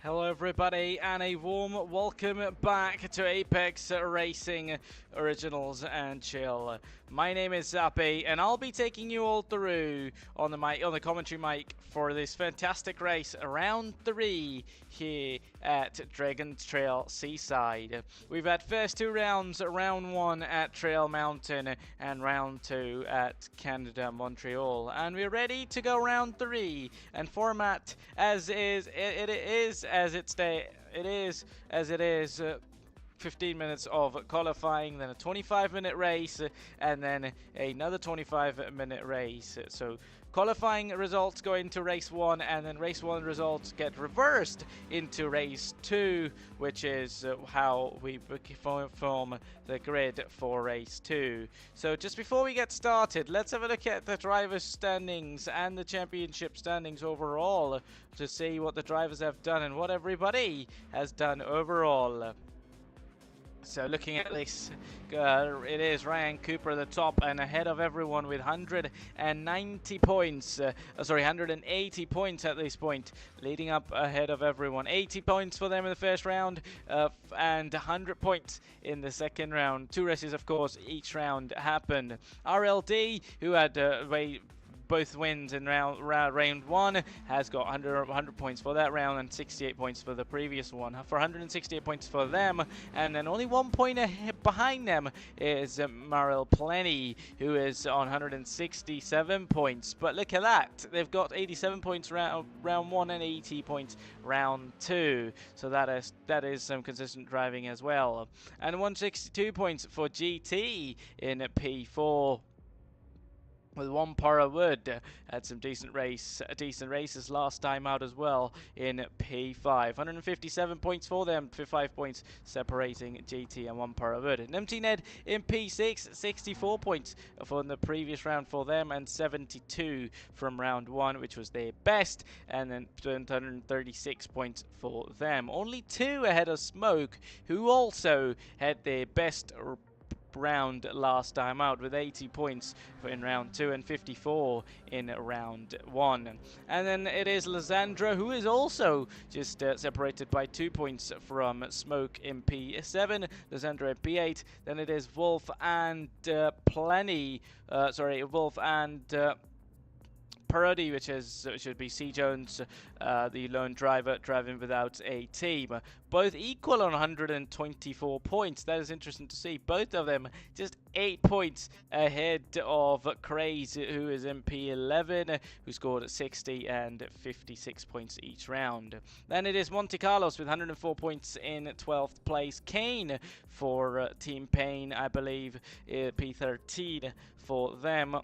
Hello everybody and a warm welcome back to Apex Racing Originals and Chill. My name is Zappy and I'll be taking you all through on the commentary mic for this fantastic race, round 3 here at Dragon Trail Seaside. We've had first 2 rounds, round 1 at Trail Mountain and round 2 at Canada Montreal, and we're ready to go round 3. And format as is, it is 15 minutes of qualifying, then a 25-minute race, and then another 25-minute race. So qualifying results go into race 1, and then race 1 results get reversed into race 2, which is how we form the grid for race 2. So just before we get started, let's have a look at the drivers' standings and the championship standings overall to see what the drivers have done and what everybody has done overall. So looking at this, it is Ryan Cooper at the top and ahead of everyone with 190 points. 180 points at this point, leading up ahead of everyone. 80 points for them in the first round and 100 points in the second round. 2 races, of course, each round happened. RLD, who had both wins in round 1, has got 100 points for that round and 68 points for the previous one. For 168 points for them, and then only 1 point behind them is Maril Plenty, who is on 167 points. But look at that, they've got 87 points round 1 and 80 points round 2. So that is some consistent driving as well. And 162 points for GT in P4. With 1 Para Wood, had some decent races last time out as well in P5. 157 points for them, 5 points separating GT and 1 Para Wood. And Empty Ned in P6, 64 points from the previous round for them, and 72 from round 1, which was their best, and then 136 points for them. Only 2 ahead of Smoke, who also had their best round last time out with 80 points in round 2 and 54 in round 1. And then it is Lysandra, who is also just separated by 2 points from Smoke in P7, Lysandra in P8. Then it is Wolf and Wolf and Parody, which should be C. Jones, the lone driver driving without a team. Both equal on 124 points. That is interesting to see. Both of them just 8 points ahead of Craze, who is in P11, who scored 60 and 56 points each round. Then it is Monte Carlos with 104 points in 12th place. Kane for Team Payne, I believe, P13 for them,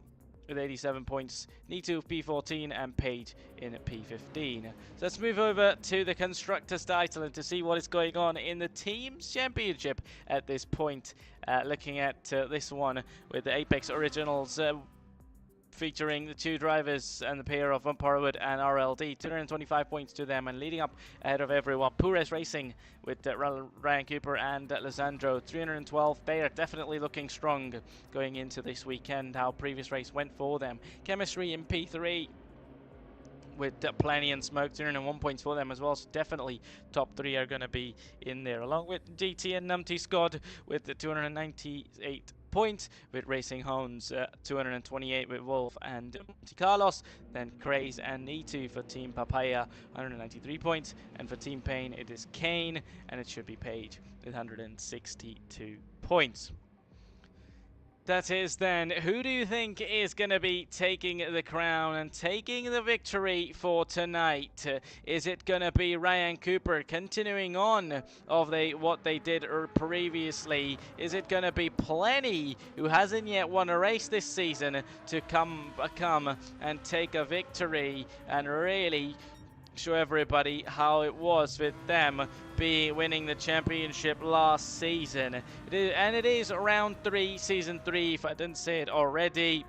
with 87 points, Nitu P14 and Page in P15. So let's move over to the Constructors title and to see what is going on in the Teams Championship at this point. Looking at this one with the Apex Originals featuring the 2 drivers and the pair of Parawood and RLD. 225 points to them and leading up ahead of everyone. Pures Racing with Ryan Cooper and Lysandro. 312. They are definitely looking strong going into this weekend, how previous race went for them. Chemistry in P3 with Plenty and Smoke, 201 points for them as well, so definitely top 3 are going to be in there, along with GT and Numpty Scott with the 298 points, with Racing Hones 228 with Wolf and Monte Carlos. Then Craze and Nitu for Team Papaya, 193 points, and for Team Payne it is Kane, and it should be Page with 162 points. That is then, who do you think is going to be taking the crown and taking the victory for tonight? Is it going to be Ryan Cooper continuing on of what they did previously? Is it going to be Plenty, who hasn't yet won a race this season, to come and take a victory and really show everybody how it was with them winning the championship last season? It is round 3, season 3, if I didn't say it already.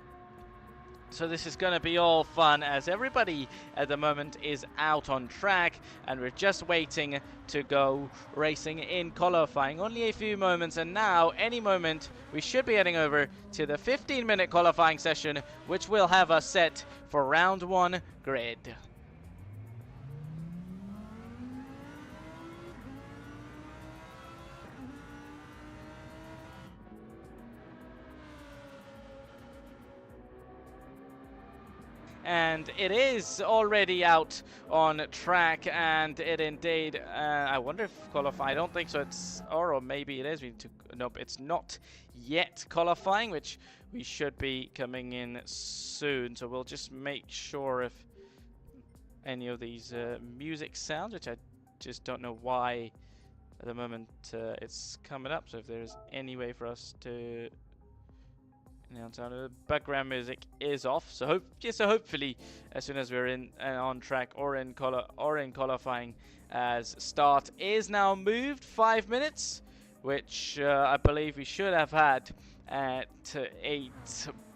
So this is going to be all fun, as everybody at the moment is out on track and we're just waiting to go racing in qualifying. Only a few moments, and now any moment we should be heading over to the 15-minute qualifying session, which will have us set for round 1 grid. and it is already out on track, and it indeed, I wonder if qualify, I don't think so, or maybe it is, nope, it's not yet qualifying, which we should be coming in soon, so we'll just make sure if any of these music sounds, which I just don't know why at the moment it's coming up, so if there's any way for us to announce out, the background music is off, so hopefully as soon as we're in on track or in qualifying, as start is now moved 5 minutes, which I believe we should have had at 8,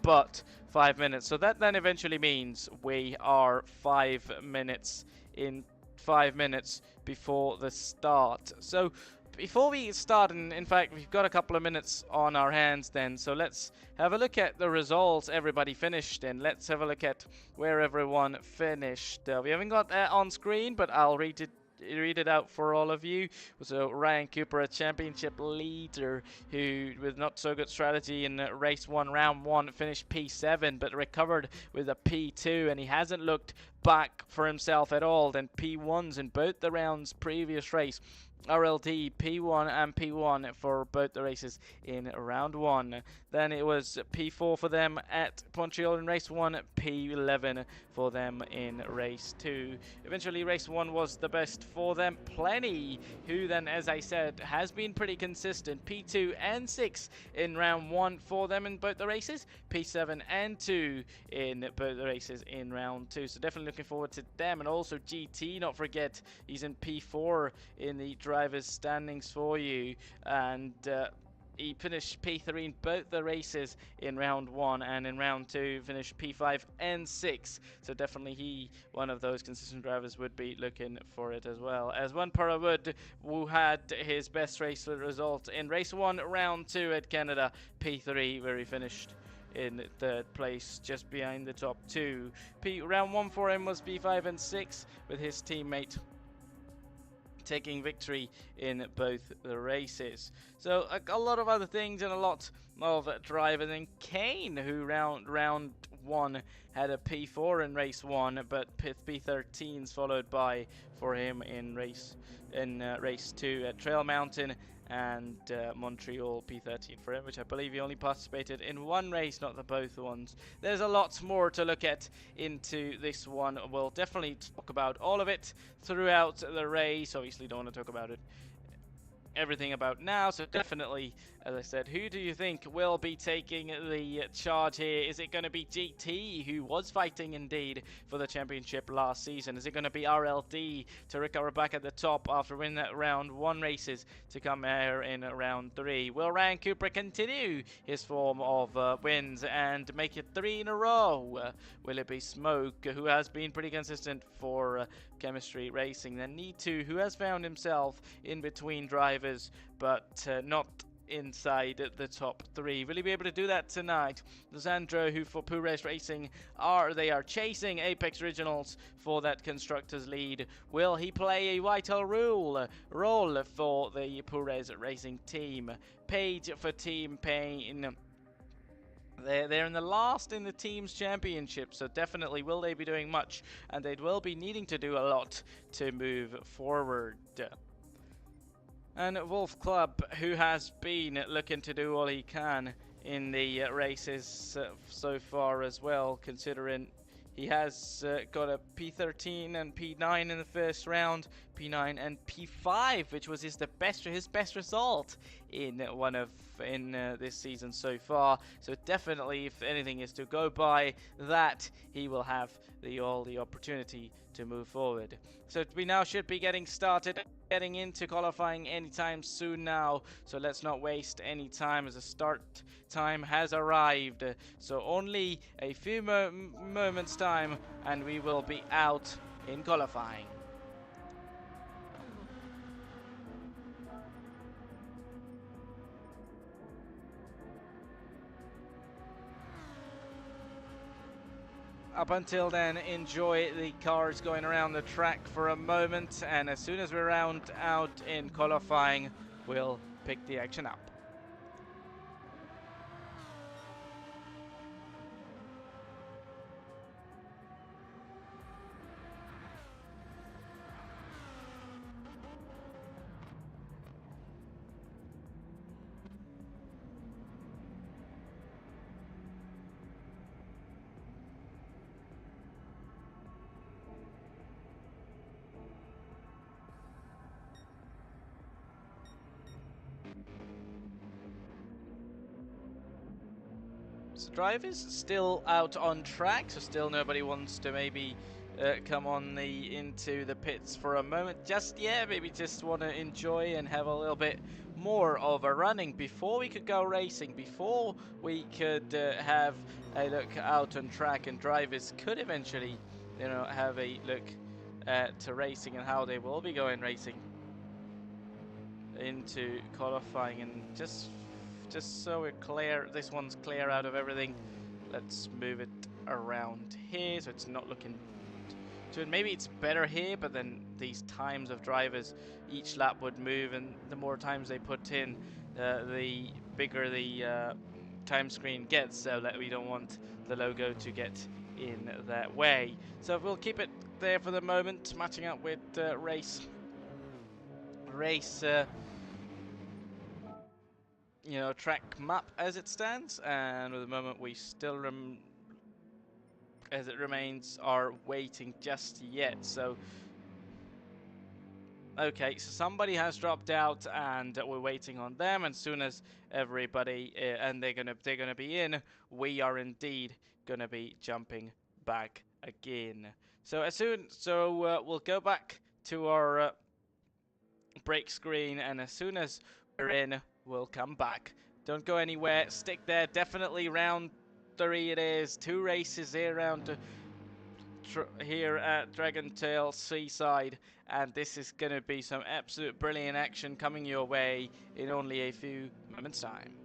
but 5 minutes, so that then eventually means we are 5 minutes in 5 minutes before the start. So before we start, and in fact we've got a couple of minutes on our hands then, so let's have a look at the results everybody finished in. Let's have a look at where everyone finished. We haven't got that on screen, but I'll read it out for all of you. So Ryan Cooper, a championship leader, who with not so good strategy in race 1, round 1, finished P7 but recovered with a P2, and he hasn't looked back for himself at all. Then P1s in both the rounds previous race. RLD P1 and P1 for both the races in round 1. Then it was P4 for them at Montreal in race 1, P11 for them in race 2. Eventually race 1 was the best for them. Plenty, who then, as I said, has been pretty consistent. P2 and 6 in round 1 for them in both the races. P7 and 2 in both the races in round 2. So definitely looking forward to them. And also GT, not forget, he's in P4 in the drivers standings for you, and he finished P3 in both the races in round 1, and in round 2 finished P5 and 6, so definitely he, one of those consistent drivers, would be looking for it as well. As one Para Wood, who had his best race result in race 1 round 2 at Canada, P3, where he finished in 3rd place, just behind the top 2. Round 1 for him was P5 and 6, with his teammate taking victory in both the races. So a lot of other things and a lot of drivers. And Kane, who round 1 had a P4 in race 1, but P13s followed by for him in race 2 at Trail Mountain and Montreal, P13 for him, which I believe he only participated in one race, not the both ones. There's a lot more to look at into this one. We'll definitely talk about all of it throughout the race. Obviously don't want to talk about it everything about now, so definitely, as I said, who do you think will be taking the charge here? Is it going to be GT, who was fighting indeed for the championship last season? Is it going to be RLD to recover back at the top after winning that round 1 races to come here in round 3? Will Ryan Cooper continue his form of wins and make it 3 in a row? Will it be Smoke, who has been pretty consistent for Chemistry Racing? Then Need2, who has found himself in between drivers but not inside the top 3. Will he be able to do that tonight? Lizandro, who for Pures Racing they are chasing Apex Originals for that constructors lead. Will he play a vital role for the Pures Racing team? Page for Team Payne. They're in the last in the team's championship, so definitely will they be doing much, and they will be needing to do a lot to move forward. And Wolf Club, who has been looking to do all he can in the races so far as well, considering he has got a P13 and P9 in the first round, P9 and P5, which was his best result in this season so far. So definitely, if anything is to go by that, he will have all the opportunity to move forward. So we now should be getting started, getting into qualifying anytime soon now. So let's not waste any time, as the start time has arrived. So only a few moments time and we will be out in qualifying. Up until then, enjoy the cars going around the track for a moment, and as soon as we're out in qualifying, we'll pick the action up. So drivers still out on track, so still nobody wants to maybe come on into the pits for a moment just yet. Maybe just want to enjoy and have a little bit more of a running before we could go racing, before we could have a look out on track, and drivers could eventually, you know, have a look to racing and how they will be going racing into qualifying. And just so we're clear, this one's clear out of everything, let's move it around here so it's not looking too, maybe it's better here, but then these times of drivers each lap would move, and the more times they put in, the bigger the time screen gets, so that we don't want the logo to get in that way. So we'll keep it there for the moment, matching up with race you know, track map as it stands, and at the moment we still as it remains are waiting just yet. So okay, so somebody has dropped out and we're waiting on them, and soon as everybody and they're gonna be in, we are indeed gonna be jumping back again. So we'll go back to our break screen, and as soon as we're in, we'll come back. Don't go anywhere, stick there. Definitely round 3 it is. 2 races here round here at Dragon Trail Seaside, and this is going to be some absolute brilliant action coming your way in only a few moments time.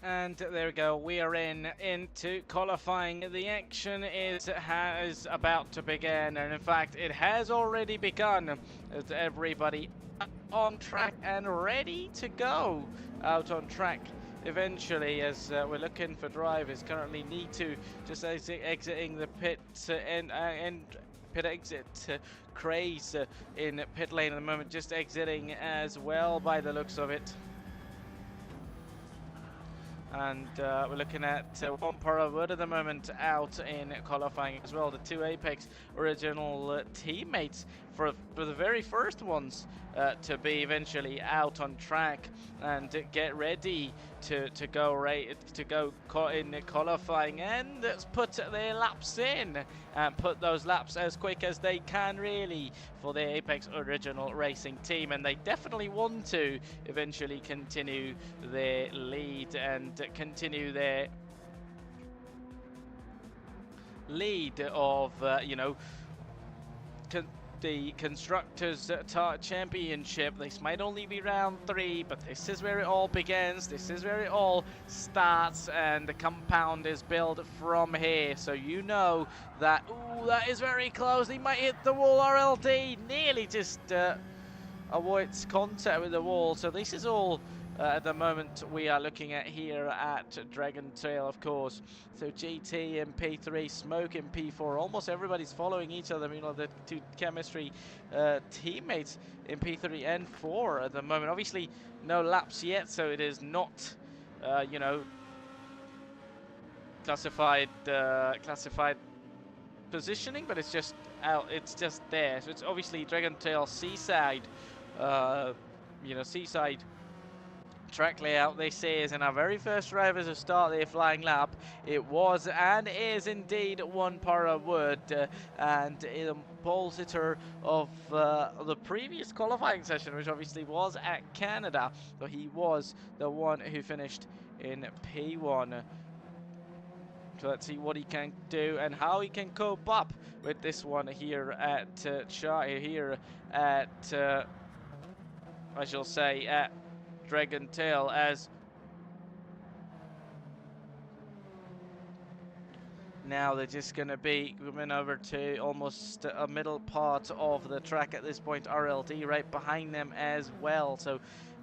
And there we go, we are into qualifying. The action is about to begin, and in fact it has already begun, as everybody on track and ready to go out on track eventually, as we're looking for drivers. Currently need to just exiting the pit and pit exit. Craze in pit lane at the moment, just exiting as well by the looks of it. And we're looking at one Para Wood at the moment out in qualifying as well. The two Apex original teammates for the very first ones to be eventually out on track and get ready to go in qualifying, and let's put their laps in and put those laps as quick as they can really for the Apex original racing team. And they definitely want to eventually continue their lead and continue their lead of you know, the Constructors Championship. This might only be round 3, but this is where it all begins. This is where it all starts, and the compound is built from here. So you know that, ooh, that is very close. He might hit the wall. RLD nearly just avoids contact with the wall. So this is all at the moment we are looking at here at Dragon Trail, of course. So GT in P3, Smoke in P4. Almost everybody's following each other. You know, the two chemistry teammates in P3 and 4 at the moment. Obviously, no laps yet, so it is not, you know, classified positioning, but it's just out. It's just there. So it's obviously Dragon Trail Seaside, you know, Seaside track layout. This is, and our very first drivers to start their flying lap, it was and is indeed one Para Wood, and the pole sitter of the previous qualifying session, which obviously was at Canada. So he was the one who finished in P1. So let's see what he can do and how he can cope up with this one here at I shall say at Dragon Trail, as now they're just going to be coming over to almost a middle part of the track at this point. RLD right behind them as well, so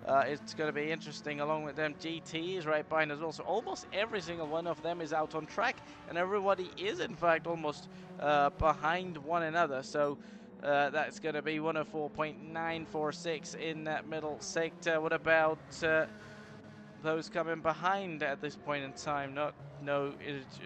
it's going to be interesting. Along with them, GT is right behind as well, so almost every single one of them is out on track, and everybody is in fact almost behind one another. So that's going to be 104.946 in that middle sector. What about those coming behind at this point in time? No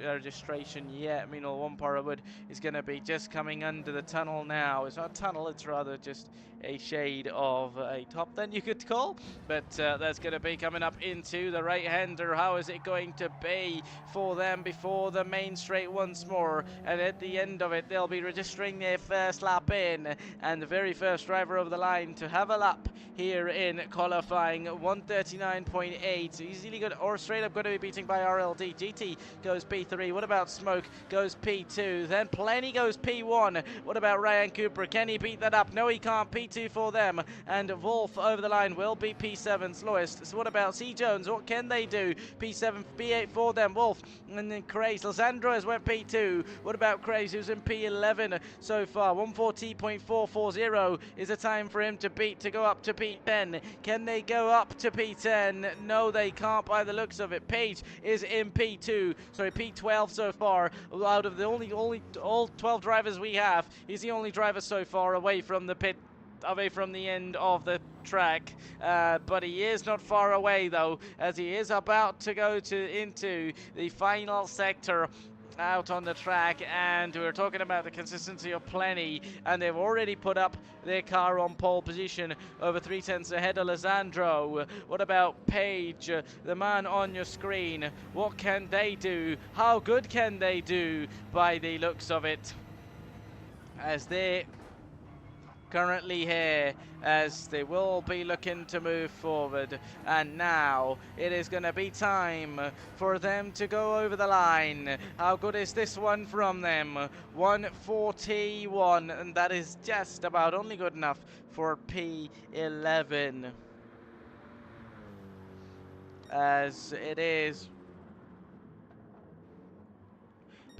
registration yet. I mean, one Para Wood is going to be just coming under the tunnel now. It's not a tunnel, it's rather just a shade of a top, then you could call. But that's going to be coming up into the right-hander. How is it going to be for them before the main straight once more? And at the end of it, they'll be registering their first lap in, and the very first driver over the line to have a lap here in qualifying, 139.8. Easily good, or straight up going to be beating by RLD. GT goes P3. What about Smoke? Goes P2. Then Plenty goes P1. What about Ryan Cooper? Can he beat that up? No, he can't. P2 for them. And Wolf over the line will be P7's lowest. So what about C. Jones? What can they do? P7, P8 for them. Wolf. And then Craze. Lissandro has went P2. What about Craze, who's in P11 so far? 140.440 is the time for him to beat, to go up to P10. Can they go up to P10? No, they can't by the looks of it. Page is in P2, sorry, P12 so far. Out of the all 12 drivers we have, he's the only driver so far away from the pit, away from the end of the track, but he is not far away though, as he is about to go into the final sector out on the track. And we're talking about the consistency of Plenty, and they've already put up their car on pole position, over 3/10 ahead of Lissandro. What about Page, the man on your screen? What can they do? How good can they do by the looks of it, as they currently here, as they will be looking to move forward? And now it is going to be time for them to go over the line. How good is this one from them? 141, and that is just about only good enough for P11. as it is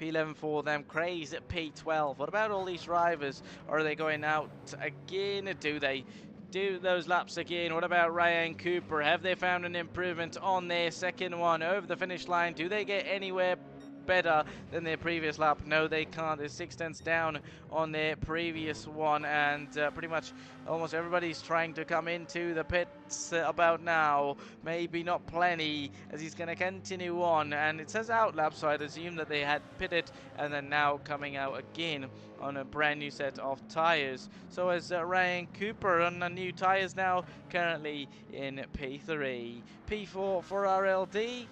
P11 for them, Craze at P12. What about all these drivers? Are they going out again? Do they do those laps again? What about Ryan Cooper? Have they found an improvement on their second one over the finish line? Do they get anywhere better than their previous lap? No, they can't. They're 6 tenths down on their previous one, and pretty much almost everybody's trying to come into the pits about now. Maybe not plenty, as he's going to continue on, and it says out lap, so I'd assume that they had pitted and then now coming out again on a brand new set of tires. So as Ryan Cooper on the new tires now, currently in P3. P4 for RLD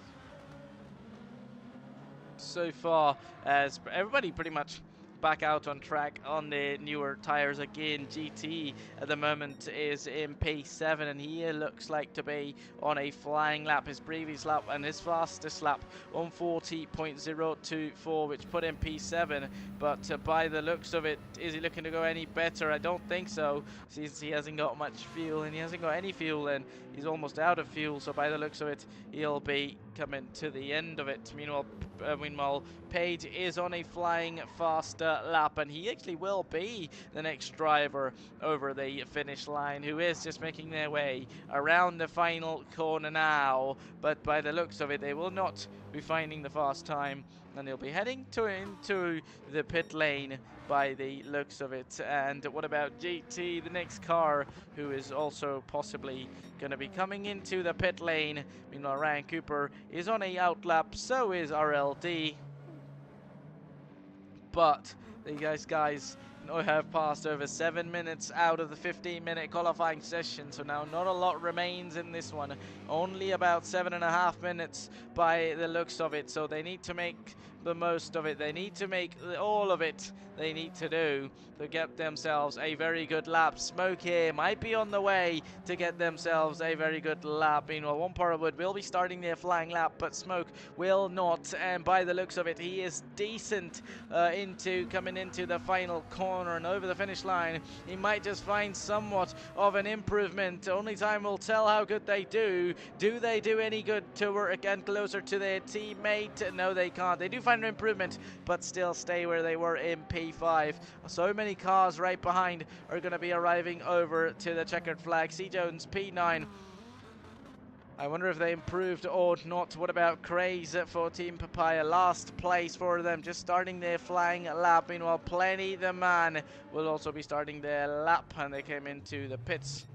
so far, as everybody pretty much back out on track on the newer tires again. GT at the moment is in P7, and he looks like to be on a flying lap. His previous lap and his fastest lap on 40.024, which put him P7, but by the looks of it, is he looking to go any better? I don't think so, since he hasn't got much fuel, and he hasn't got any fuel, and he's almost out of fuel, so by the looks of it, he'll be coming to the end of it. Meanwhile, Page is on a flying faster lap, and he actually will be the next driver over the finish line, who is just making their way around the final corner now. But by the looks of it, they will not be finding the fast time, and they'll be heading into the pit lane by the looks of it. And what about GT, the next car, who is also possibly going to be coming into the pit lane? Meanwhile, Ryan Cooper is on a out lap, so is RLD. But these guys now have passed over 7 minutes out of the 15-minute qualifying session, so now not a lot remains in this one. Only about 7.5 minutes by the looks of it, so they need to make the most of it. They need to make all of it they need to do to get themselves a very good lap. Smoke here might be on the way to get themselves a very good lap. Meanwhile, One Parawood will be starting their flying lap, but Smoke will not, and by the looks of it, he is decent coming into the final corner and over the finish line. He might just find somewhat of an improvement. Only time will tell how good they do. Do they do any good to work again closer to their teammate? No, they can't. They do find an improvement, but still stay where they were in P5. So many cars right behind are going to be arriving over to the checkered flag. C. Jones, P9. I wonder if they improved or not. What about Craze for Team Papaya? Last place for them, just starting their flying lap. Meanwhile, Plenty the Man will also be starting their lap, and they came into the pits.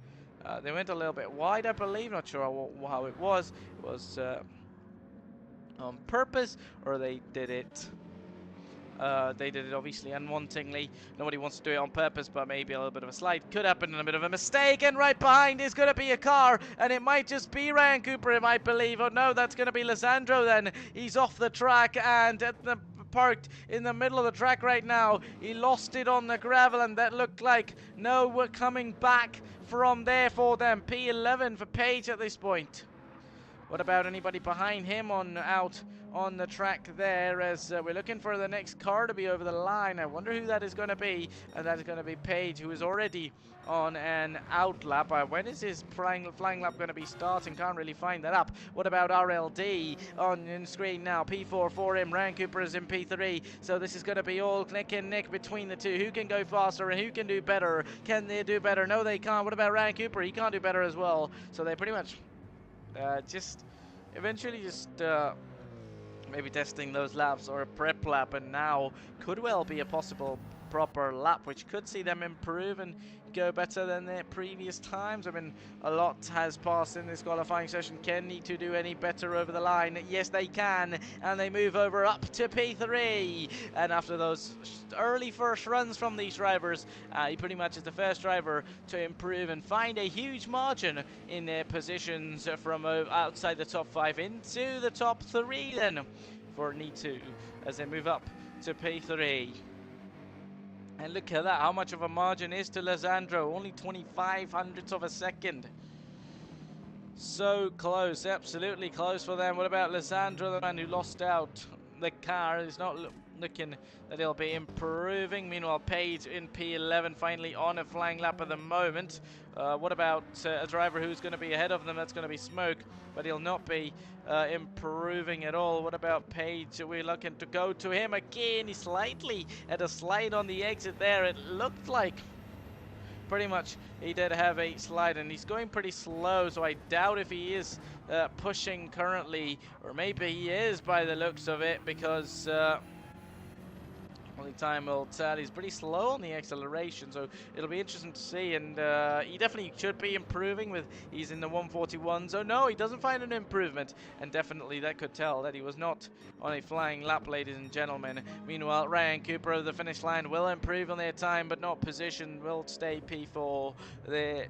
They went a little bit wide, I believe. Not sure how it was. It was on purpose, or they did it obviously unwantingly. Nobody wants to do it on purpose, but maybe a little bit of a slide could happen and a bit of a mistake. And right behind is going to be a car, and it might just be Ryan Cooper, I believe. Oh no, that's going to be Lisandro then. He's off the track and parked in the middle of the track right now. He lost it on the gravel, and that looked like no, we're coming back from there for them. P11 for Page at this point. What about anybody behind him out on the track there, as we're looking for the next car to be over the line? I wonder who that is going to be, and that is going to be Page, who is already on an out lap. When is his flying lap going to be starting? Can't really find that up. What about RLD on screen now? P4 for him. Ryan Cooper is in P3, so this is going to be all neck and neck between the two. Who can go faster and who can do better? Can they do better? No, they can't. What about Ryan Cooper? He can't do better as well. So they pretty much just maybe testing those laps, or a prep lap, and now could well be a possible proper lap, which could see them improve and go better than their previous times. I mean, a lot has passed in this qualifying session. Can need to do any better over the line? Yes, they can, and they move over up to P3. And after those early first runs from these drivers, he pretty much is the first driver to improve and find a huge margin in their positions from outside the top 5 into the top 3 then for Nitu as they move up to P3. And look at that, how much of a margin is to Lisandro, only 25 hundredths of a second. So close, absolutely close for them. What about Lisandro, the man who lost out? The car is not looking that he'll be improving. Meanwhile, Page in P11 finally on a flying lap at the moment. What about a driver who's going to be ahead of them? That's going to be Smoke, but he'll not be improving at all. What about Page? We're looking to go to him again. He slightly had a slide on the exit there. It looked like pretty much he did have a slide, and he's going pretty slow, so I doubt if he is pushing currently, or maybe he is by the looks of it, because only time will tell. He's pretty slow on the acceleration, so it'll be interesting to see. And he definitely should be improving. He's in the 141, so no, he doesn't find an improvement, and definitely that could tell that he was not on a flying lap, ladies and gentlemen. Meanwhile, Ryan Cooper over the finish line will improve on their time, but not position. Will stay P4. They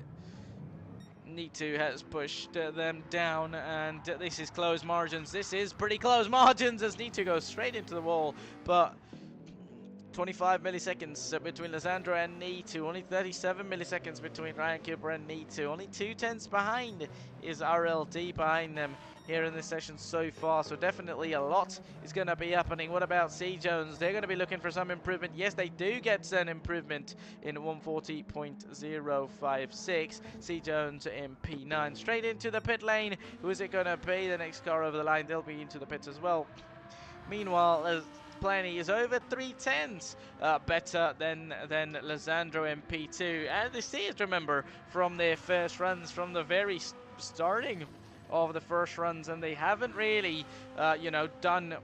need to has pushed them down, and this is close margins. This is pretty close margins as Need to go straight into the wall, but 25 milliseconds between Lizandra and Nitu, only 37 milliseconds between Ryan Cooper and Nitu, only 2/10 behind is RLD behind them here in this session so far, so definitely a lot is going to be happening. What about C Jones? They're going to be looking for some improvement. Yes, they do get an improvement in 140.056. C Jones in P9, straight into the pit lane. Who is it going to be? The next car over the line, they'll be into the pits as well. Meanwhile, Plenty is over 3/10 better than Lizandro in P2, and this is, remember, from their first runs, from the very starting of the first runs, and they haven't really you know, done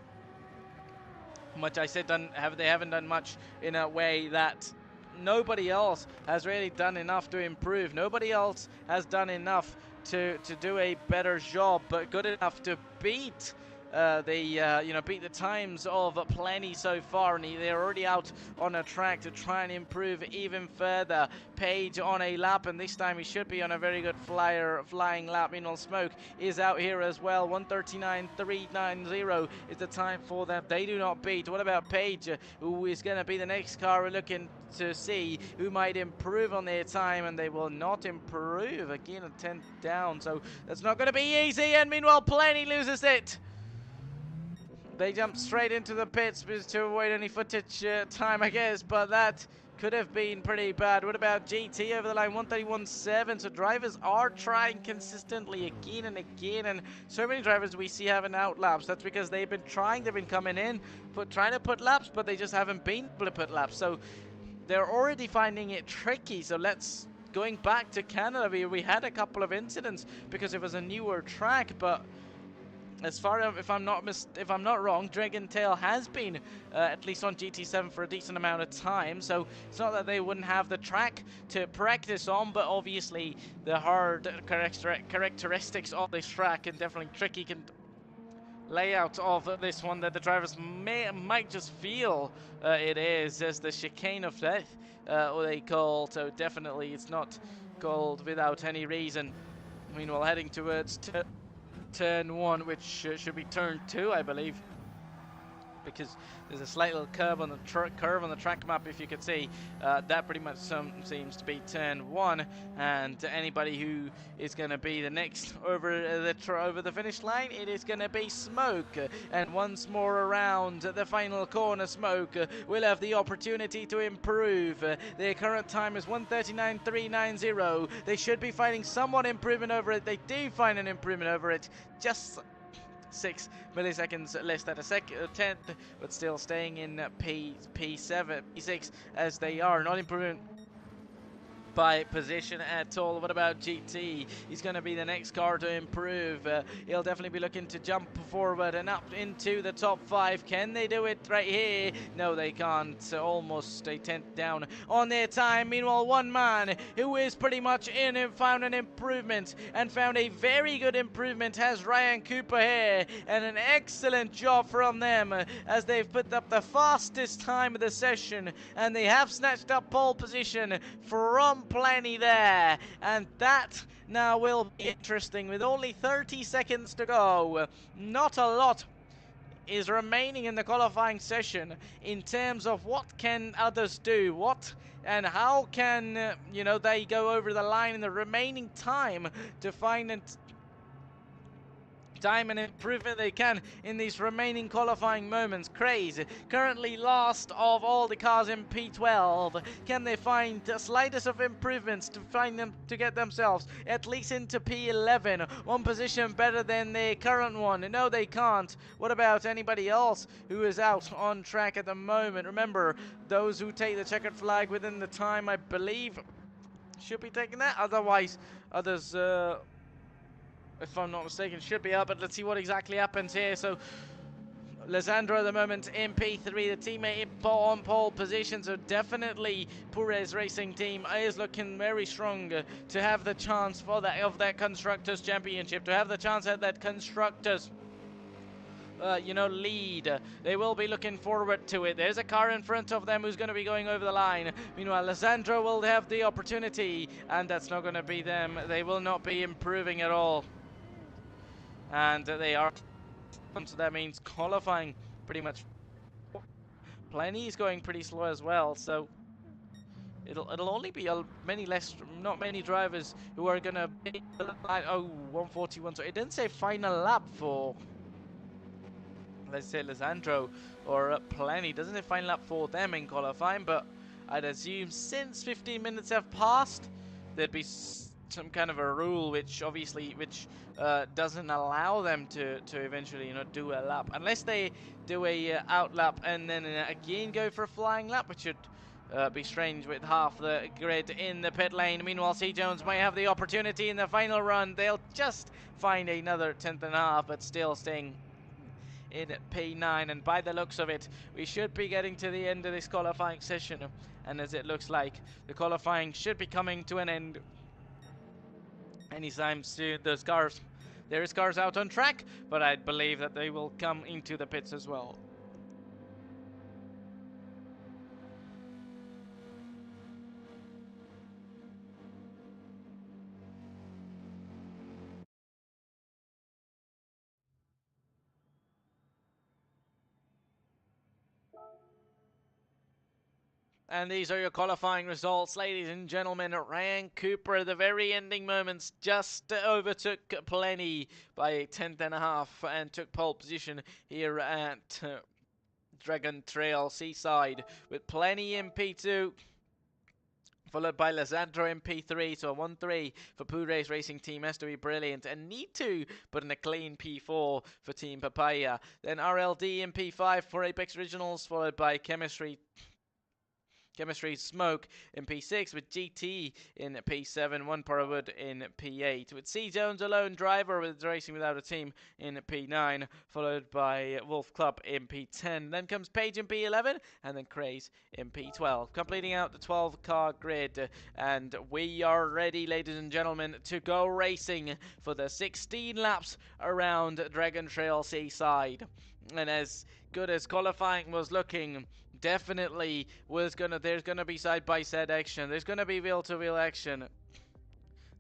much. I said they haven't done much in a way that nobody else has really done enough to improve. Nobody else has done enough to do a better job, but good enough to beat you know, beat the times of Plenty so far, and they're already out on a track to try and improve even further. Page on a lap, and this time he should be on a very good flying lap. Meanwhile, Smoke is out here as well. 1:39.390 is the time for them. They do not beat. What about Page, who is going to be the next car we're looking to see who might improve on their time, and they will not improve. Again, a 10th down, so that's not going to be easy. And meanwhile, Plenty loses it. They jumped straight into the pits to avoid any footage time, I guess, but that could have been pretty bad. What about GT over the line? 1:31.7. So drivers are trying consistently again and again, and so many drivers we see having out laps. That's because they've been trying, they've been coming in, trying to put laps, but they just haven't been able to put laps. So they're already finding it tricky. So going back to Canada, we had a couple of incidents because it was a newer track, but as far as if I'm not wrong, Dragon Trail has been at least on GT7 for a decent amount of time, so it's not that they wouldn't have the track to practice on, but obviously the hard characteristics of this track and definitely tricky layout of this one that the drivers might just feel it is as the Chicane of Death, or they call. So definitely it's not called without any reason. Meanwhile, heading towards turn 1, which should be turn 2, I believe, because there's a slight little curve on the track map, if you could see. That pretty much seems to be turn 1, and anybody who is going to be the next over the finish line, it is going to be Smoke. And once more around the final corner, Smoke will have the opportunity to improve. Their current time is 1:39.390. They should be finding somewhat improvement over it. They do find an improvement over it, just 6 milliseconds less than a tenth, but still staying in P7, P6 as they are, not improving by position at all. What about GT? He's going to be the next car to improve. He'll definitely be looking to jump forward and up into the top 5. Can they do it right here? No, they can't. Almost a 10th down on their time. Meanwhile, one man who is pretty much found an improvement, and found a very good improvement, has Ryan Cooper here, and an excellent job from them as they've put up the fastest time of the session, and they have snatched up pole position from Plenty there, and that now will be interesting. With only 30 seconds to go, not a lot is remaining in the qualifying session in terms of what can others do, and how can you know, they go over the line in the remaining time to find time and improvement they can in these remaining qualifying moments. Craze currently last of all the cars in P12. Can they find the slightest of improvements to find them to get themselves at least into P11, one position better than the current one? No, they can't. What about anybody else who is out on track at the moment? Remember, those who take the checkered flag within the time, I believe, should be taking that. Otherwise, others, if I'm not mistaken, should be out. But let's see what exactly happens here. So Lizandro at the moment in P3, the teammate on pole position, so definitely Perez Racing Team is looking very strong to have the chance for that Constructors Championship, to have the chance at that Constructors lead. They will be looking forward to it. There's a car in front of them who's going to be going over the line. Meanwhile, Lizandro will have the opportunity, and that's not going to be them. They will not be improving at all. And they are, so that means qualifying pretty much. Plenty is going pretty slow as well, so it'll only be not many drivers who are going to be, 141. So it didn't say final lap for, let's say, Lizandro or Plenty. Doesn't it final lap for them in qualifying? But I'd assume since 15 minutes have passed, there'd be some kind of a rule which doesn't allow them to eventually do a lap, unless they do a out lap and then again go for a flying lap, which should be strange with half the grid in the pit lane. Meanwhile, C. Jones might have the opportunity in the final run. They'll just find another 10th and a half, but still staying in P9, and by the looks of it, we should be getting to the end of this qualifying session, and as it looks like, the qualifying should be coming to an end anytime soon. There is cars out on track, but I believe that they will come into the pits as well. And these are your qualifying results, ladies and gentlemen. Ryan Cooper, the very ending moments, just overtook Plenty by a 10th and a half and took pole position here at Dragon Trail Seaside, with Plenty in P2, followed by Lizandro in P3, so a 1-3 for Perez Racing Team has to be brilliant, and need to put in a clean P4 for Team Papaya. Then RLD in P5 for Apex Originals, followed by Chemistry Smoke in P6, with GT in P7, 1 Parawood in P8, with C. Jones, a lone driver with Racing Without a Team in P9, followed by Wolf Club in P10. Then comes Page in P11, and then Craze in P12, completing out the 12-car grid. And we are ready, ladies and gentlemen, to go racing for the 16 laps around Dragon Trail Seaside. And as good as qualifying was looking, definitely there's gonna be side-by-side action. There's gonna be wheel-to-wheel action.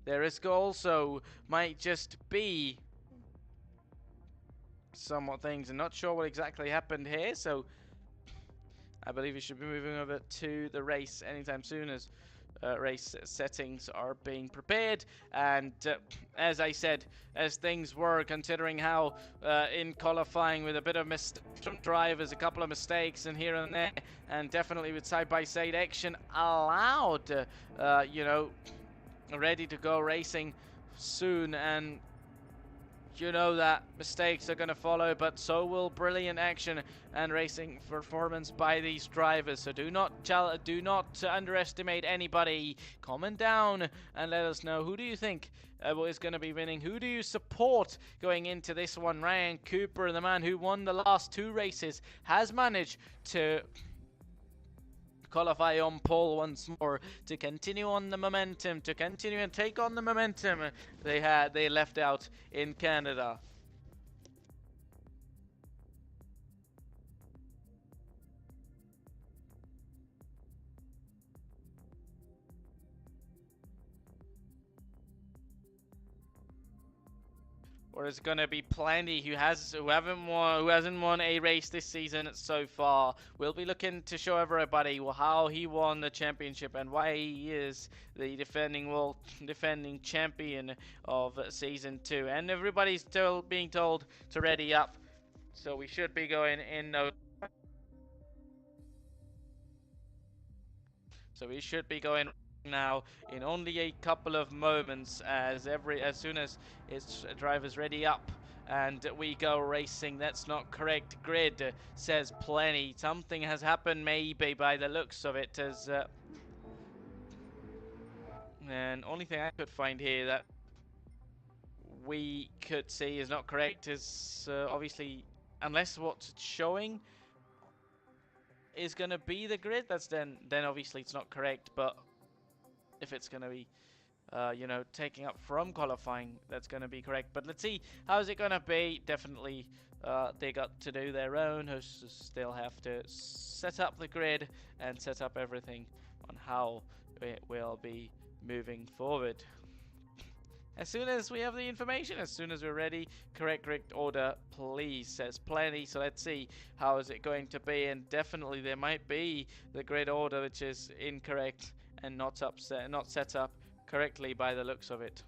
There is also might just be somewhat things. I'm not sure what exactly happened here, so I believe we should be moving over to the race anytime soon, as race settings are being prepared. And as I said, as things were, considering how in qualifying with a bit of mistakes from drivers, a couple of mistakes and here and there, and definitely with side-by-side action allowed, ready to go racing soon, and you know that mistakes are going to follow, but so will brilliant action and racing performance by these drivers. So do not underestimate anybody. Comment down and let us know, who do you think is going to be winning? Who do you support going into this one? Ryan Cooper, the man who won the last 2 races, has managed to qualify on pole once more, to continue on the momentum, to continue and take on the momentum they left out in Canada. or is it going to be Plenty who hasn't won a race this season so far? We'll be looking to show everybody how he won the championship and why he is the defending champion of season 2. And everybody's still being told to ready up, so we should be going in no. So we should be going now in only a couple of moments, as soon as its drivers ready up and we go racing. That's not correct. Grid says Plenty. Something has happened maybe by the looks of it, as and only thing I could find here that we could see is not correct is obviously, unless what's showing is going to be the grid, that's then obviously it's not correct. But if it's going to be you know, taking up from qualifying, that's going to be correct. But let's see, how's it going to be? Definitely they got to do their own, who still have to set up the grid and set up everything on how it will be moving forward. As soon as we have the information, as soon as we're ready, correct order, please, says Plenty. So let's see, how is it going to be? And definitely there might be the grid order which is incorrect and not set up correctly by the looks of it.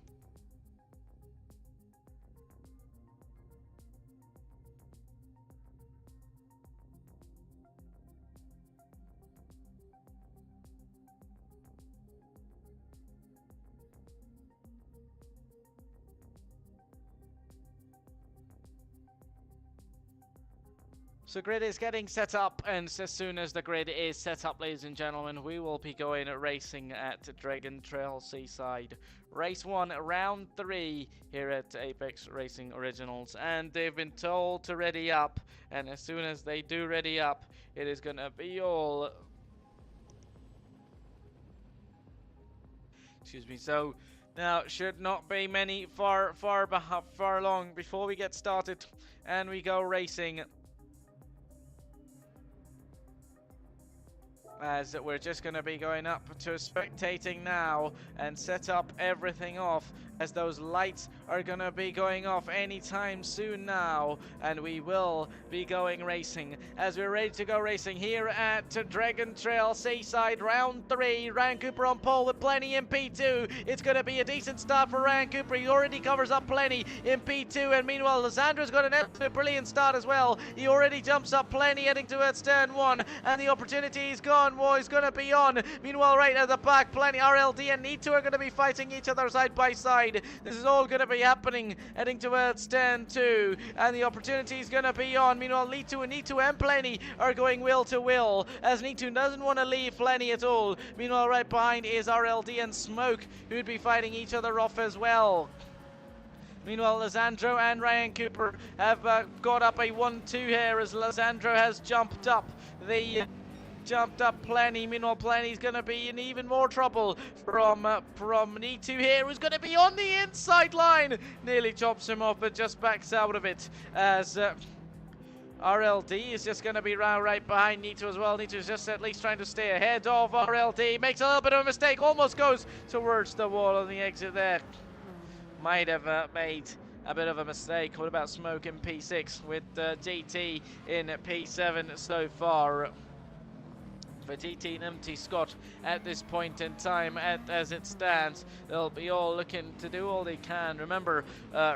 So grid is getting set up, and as soon as the grid is set up, ladies and gentlemen, we will be going racing at Dragon Trail Seaside. Race 1, round 3 here at Apex Racing Originals, and they've been told to ready up, and as soon as they do ready up, it is gonna be all... Excuse me, so now should not be many far long before we get started and we go racing. As we're just going to be going up to spectating now and set up everything off, as those lights are going to be going off anytime soon now, and we will be going racing as we're ready to go racing here at Dragon Trail Seaside. Round 3, Ryan Cooper on pole with Plenty in P2. It's going to be a decent start for Ryan Cooper. He already covers up Plenty in P2, and meanwhile Lisandro's got an absolute brilliant start as well. He already jumps up Plenty heading towards turn 1, and the opportunity is gone. Is going to be on. Meanwhile, right at the back, Plenty, RLD and Nito are going to be fighting each other side by side. This is all going to be happening heading towards turn 2, and the opportunity is going to be on. Meanwhile, Nito and Plenty are going wheel to wheel, as Nito doesn't want to leave Plenty at all. Meanwhile, right behind is RLD and Smoke, who'd be fighting each other off as well. Meanwhile, Lisandro and Ryan Cooper have got up a 1-2 here, as Lisandro has jumped up Plenty. Meanwhile, Plenty's going to be in even more trouble from Nito here, who's going to be on the inside line. Nearly chops him off, but just backs out of it, as RLD is just going to be right behind Nito as well. Nito's just at least trying to stay ahead of RLD. Makes a little bit of a mistake, almost goes towards the wall on the exit there. Might have made a bit of a mistake. What about Smoke in P6 with GT in P7 so far? For GT and MT Scott at this point in time, as it stands, they'll be all looking to do all they can. Remember,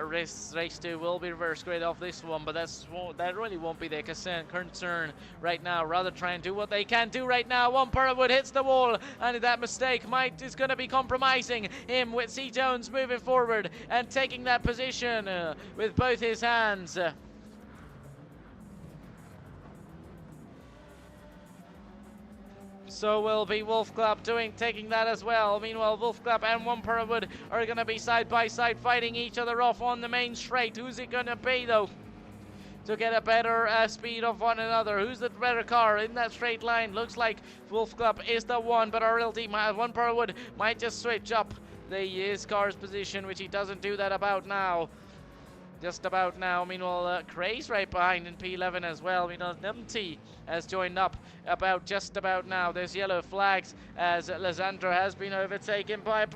race 2 will be reverse grid off this one, but that really won't be their concern right now. Rather try and do what they can do right now. One Perwood hits the wall, and that mistake is going to be compromising him, with C. Jones moving forward and taking that position with both his hands. So will be Wolf Club taking that as well. Meanwhile, Wolf Club and One Perwood are going to be side by side fighting each other off on the main straight. Who's it going to be though to get a better speed of one another? Who's the better car in that straight line? Looks like Wolf Club is the one, but RLD, One Perwood might just switch up his car's position, which he doesn't do that about now. Just about now. Meanwhile, Craze right behind in P11 as well. Meanwhile, MT has joined up just about now. There's yellow flags as Lisandro has been overtaken by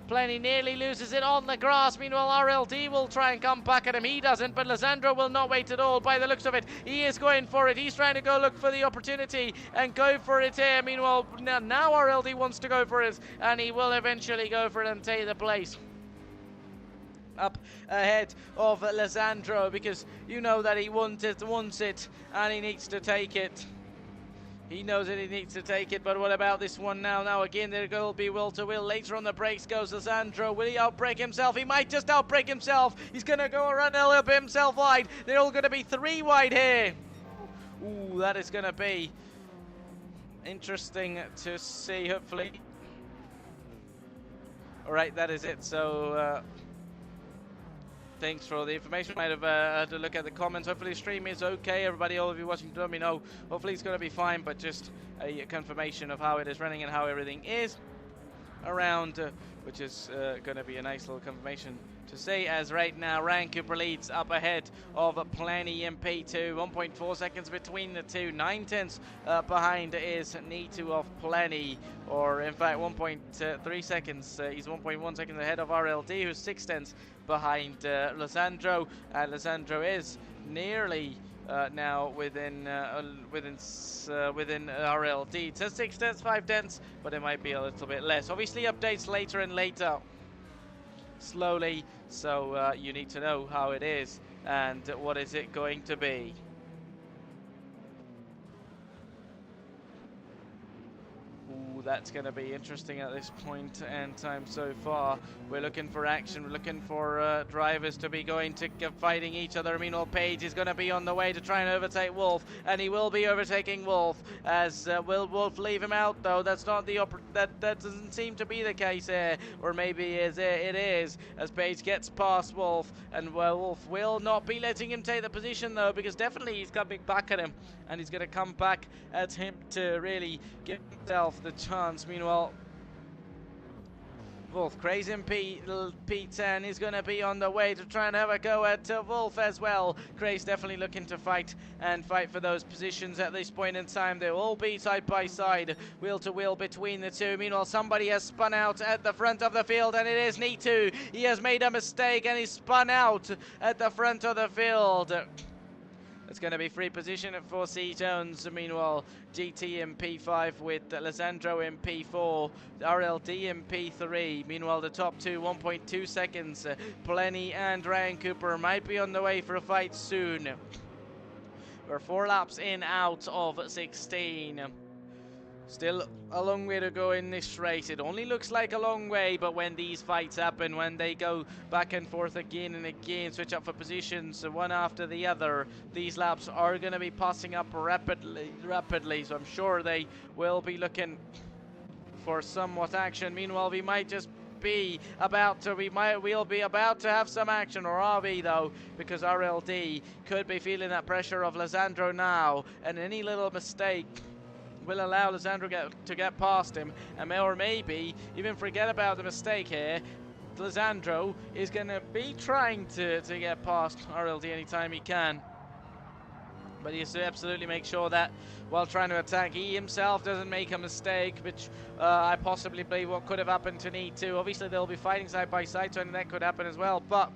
Plenty nearly loses it on the grass. Meanwhile, RLD will try and come back at him. He doesn't, but Lisandro will not wait at all by the looks of it. He is going for it. He's trying to go look for the opportunity and go for it here. Meanwhile, now RLD wants to go for it, and he will eventually go for it and take the place up ahead of Lisandro, because you know that he wants it, and he needs to take it. He knows that he needs to take it, but what about this one now? Now again, there will be will to will. Later on the brakes goes Lisandro. Will he outbrake himself? He might just outbrake himself. He's going to go around a little bit himself wide. They're all going to be 3 wide here. Ooh, that is going to be interesting to see, hopefully. All right, that is it. So, thanks for all the information. Might have had a look at the comments. Hopefully the stream is okay. Everybody, all of you watching, let me know. Hopefully it's going to be fine, but just a confirmation of how it is running and how everything is around, which is going to be a nice little confirmation to say, as right now Ryan Cooper leads up ahead of Plenty in P2. 1.4 seconds between the two. 9/10 behind is Nitu of Plenty, or in fact 1.3 seconds. He's 1.1 seconds ahead of RLD, who's 6/10 behind Lisandro. Lisandro is nearly now within RLD. It says 6/10, 5/10, but it might be a little bit less. Obviously updates later and later, slowly, so you need to know how it is and what is it going to be. That's going to be interesting at this point in time so far. We're looking for action. We're looking for drivers to be going to fighting each other. Meanwhile, Page is going to be on the way to try and overtake Wolf, and he will be overtaking Wolf. As will Wolf leave him out, though? That's not the that doesn't seem to be the case here, or maybe it is, as Page gets past Wolf, and Wolf will not be letting him take the position, though, because definitely he's coming back at him, and he's going to come back at him to really give himself the chance. Meanwhile, Wolf, Crazy in P10 is going to be on the way to try and have a go at Wolf as well. Craze definitely looking to fight for those positions at this point in time. They will all be side by side, wheel to wheel between the two. Meanwhile, somebody has spun out at the front of the field, and it is Nitu. He has made a mistake, and he's spun out at the front of the field. It's going to be free position for C. Jones. Meanwhile, GT in P5 with Lisandro in P4, RLD in P3. Meanwhile, the top two, 1.2 seconds. Plenty and Ryan Cooper might be on the way for a fight soon. We're 4 laps in out of 16. Still a long way to go in this race. It only looks like a long way, but when these fights happen, when they go back and forth again and again, switch up for positions one after the other, these laps are going to be passing up rapidly. So I'm sure they will be looking for somewhat action. Meanwhile, we might just be about to, we'll be about to have some action, or are we though? Because RLD could be feeling that pressure of Lisandro now, and any little mistake will allow Lisandro to get past him, or maybe even forget about the mistake here. Lisandro is going to be trying to get past RLD anytime he can, but he has to absolutely make sure that while trying to attack, he himself doesn't make a mistake, which I possibly believe what could have happened to Nitu. Obviously they'll be fighting side by side, so that could happen as well, but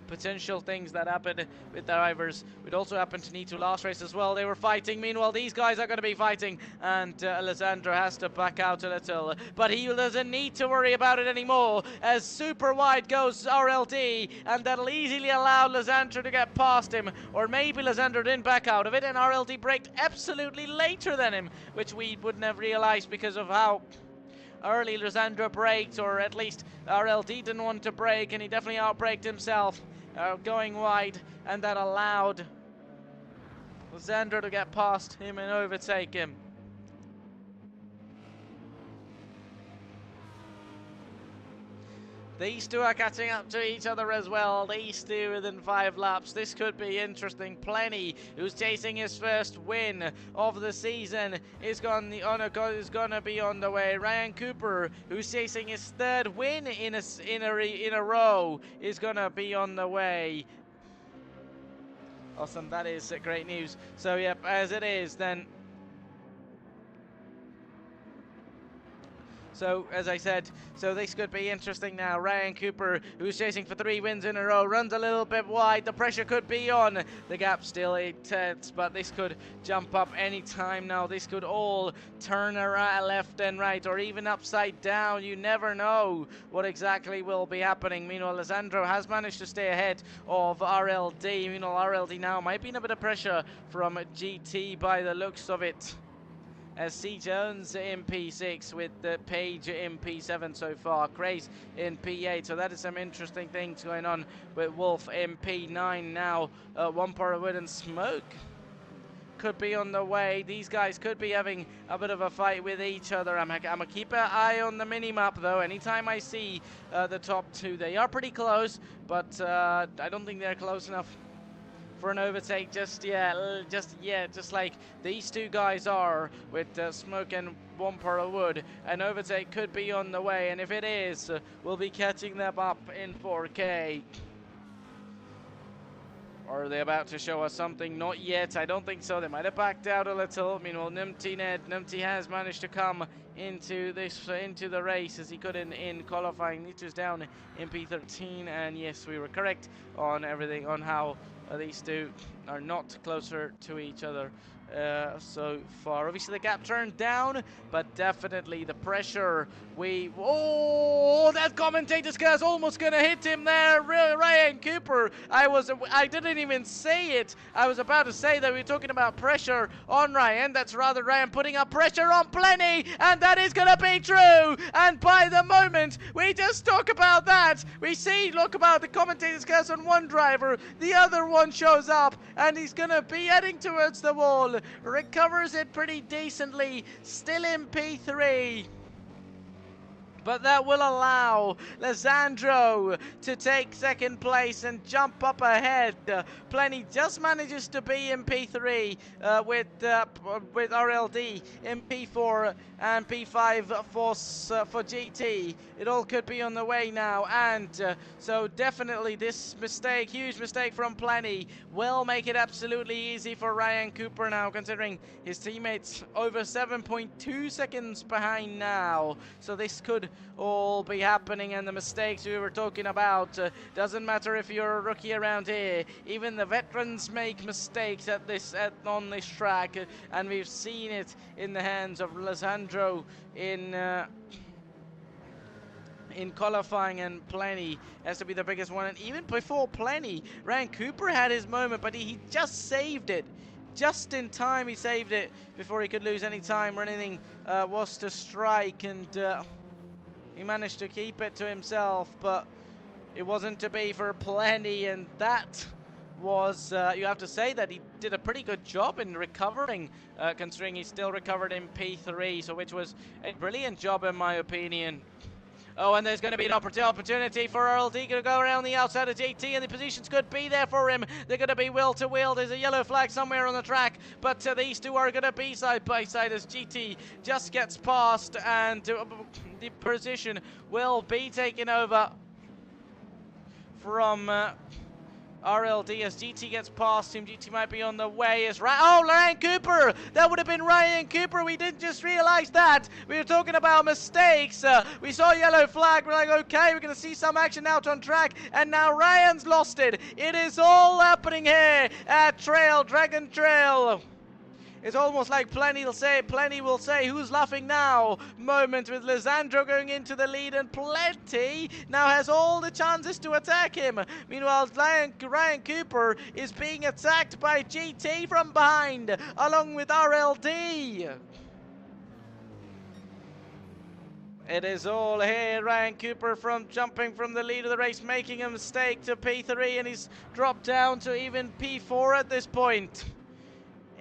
potential things that happen with drivers would also happen to Nitu last race as well. They were fighting. Meanwhile, these guys are going to be fighting, and Lisandro has to back out a little, but he doesn't need to worry about it anymore, as super wide goes RLD, and that'll easily allow Lisandro to get past him, or maybe Lisandro didn't back out of it and RLD braked absolutely later than him, which we wouldn't have realized because of how early Lisandro braked, or at least RLD didn't want to brake, and he definitely outbraked himself going wide, and that allowed Lisandro to get past him and overtake him. These two are catching up to each other as well. These two within 5 laps. This could be interesting. Plenty, who's chasing his first win of the season, is going to be on the way. Ryan Cooper, who's chasing his 3rd win in a row, is going to be on the way. Awesome, that is great news. So, yep, as it is, then. So, as I said, so this could be interesting now. Ryan Cooper, who's chasing for 3 wins in a row, runs a little bit wide. The pressure could be on. The gap still 8/10, but this could jump up any time now. This could all turn around left and right, or even upside down. You never know what exactly will be happening. Meanwhile, Lisandro has managed to stay ahead of RLD. Meanwhile, RLD now might be in a bit of pressure from GT by the looks of it, as C. Jones in P6 with the Page in P7 so far, Craze in P8, so that is some interesting things going on with Wolf in P9 now. One Part of Wood and Smoke could be on the way. These guys could be having a bit of a fight with each other. I'm gonna keep an eye on the mini-map though. Anytime I see the top 2, they are pretty close, but I don't think they're close enough for an overtake just yet, just like these 2 guys are with Smoke and One Part of Wood. An overtake could be on the way, and if it is, we'll be catching them up in 4K. Or are they about to show us something? Not yet, I don't think so. They might have backed out a little. Meanwhile, Numty has managed to come into the race as he could in qualifying. Nito's down in P13, and yes, we were correct on everything, on how these 2 are not closer to each other so far. Obviously the gap turned down, but definitely the pressure. Oh, that commentator's curse almost gonna hit him there. Ryan Cooper, I didn't even say it. I was about to say that we're talking about pressure on Ryan. That's rather Ryan putting up pressure on Plenty, and that is gonna be true. And by the moment we just talk about that, we see, look about the commentator's curse on one driver, the other one shows up, and he's gonna be heading towards the wall. Recovers it pretty decently, still in P3. But that will allow Lisandro to take 2nd place and jump up ahead. Plenty just manages to be in P3 with RLD in P4 and P5 for GT. It all could be on the way now, and so definitely this mistake, huge mistake from Plenty, will make it absolutely easy for Ryan Cooper now, considering his teammates over 7.2 seconds behind now. So this could all be happening, and the mistakes we were talking about, doesn't matter if you're a rookie around here, even the veterans make mistakes on this track, and we've seen it in the hands of Lisandro in qualifying, and Plenty has to be the biggest one. And even before Plenty, Ryan Cooper had his moment, but he just saved it. Just in time he saved it before he could lose any time or anything was to strike, and he managed to keep it to himself, but it wasn't to be for Plenty, and that was, you have to say that he did a pretty good job in recovering, considering he still recovered in P3, so which was a brilliant job in my opinion. Oh, and there's going to be an opportunity for RLD to go around the outside of GT, and the positions could be there for him. They're going to be will to will. There's a yellow flag somewhere on the track, but these 2 are going to be side by side as GT just gets past, and the position will be taken over from RLD as GT gets past him. GT might be on the way as Ryan Cooper! That would have been Ryan Cooper. We didn't just realize that. We were talking about mistakes. We saw yellow flag. We're like, okay, we're going to see some action out on track. And now Ryan's lost it. It is all happening here at Dragon Trail. It's almost like Plenty will say, who's laughing now? Moment with Lisandro going into the lead, and Plenty now has all the chances to attack him. Meanwhile, Ryan Cooper is being attacked by GT from behind, along with RLD. It is all here. Ryan Cooper jumping from the lead of the race, making a mistake to P3, and he's dropped down to even P4 at this point.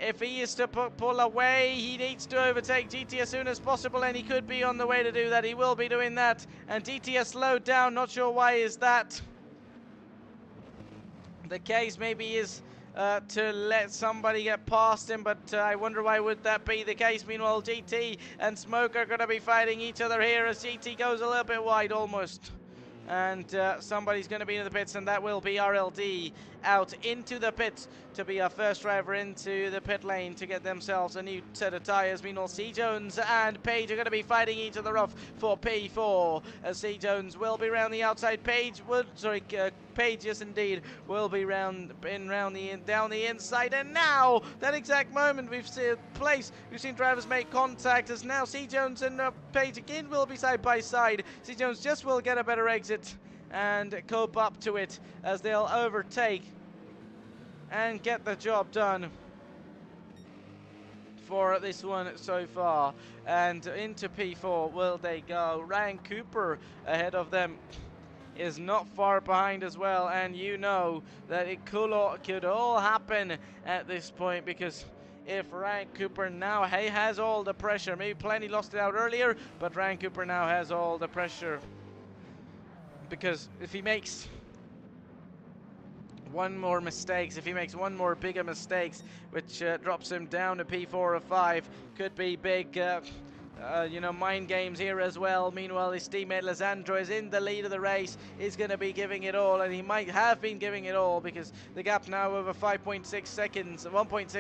If he is to pull away, he needs to overtake GT as soon as possible, and he could be on the way to do that. He will be doing that, and GT has slowed down. Not sure why is that the case. Maybe is to let somebody get past him, but I wonder why would that be the case. Meanwhile, GT and Smoke are going to be fighting each other here as GT goes a little bit wide almost. and somebody's going to be in the pits, and that will be RLD out into the pits to be our first driver into the pit lane to get themselves a new set of tyres. Meanwhile, C. Jones and Page are going to be fighting each other off for P4, as C. Jones will be round the outside. Page yes indeed, will be down the inside, and now that exact moment we've seen drivers make contact, as now C. Jones and Page again will be side by side. C. Jones just will get a better exit and cope up to it as they'll overtake and get the job done for this one so far. And into P4 will they go. Ryan Cooper ahead of them is not far behind as well, and you know that it could all happen at this point, because if Ryan Cooper now has all the pressure, maybe Plenty lost it out earlier, but Ryan Cooper now has all the pressure, because if he makes one more bigger mistakes, which drops him down to P4 or 5, could be big, mind games here as well. Meanwhile, his teammate Lisandro is in the lead of the race, is going to be giving it all, and he might have been giving it all, because the gap now over 1.6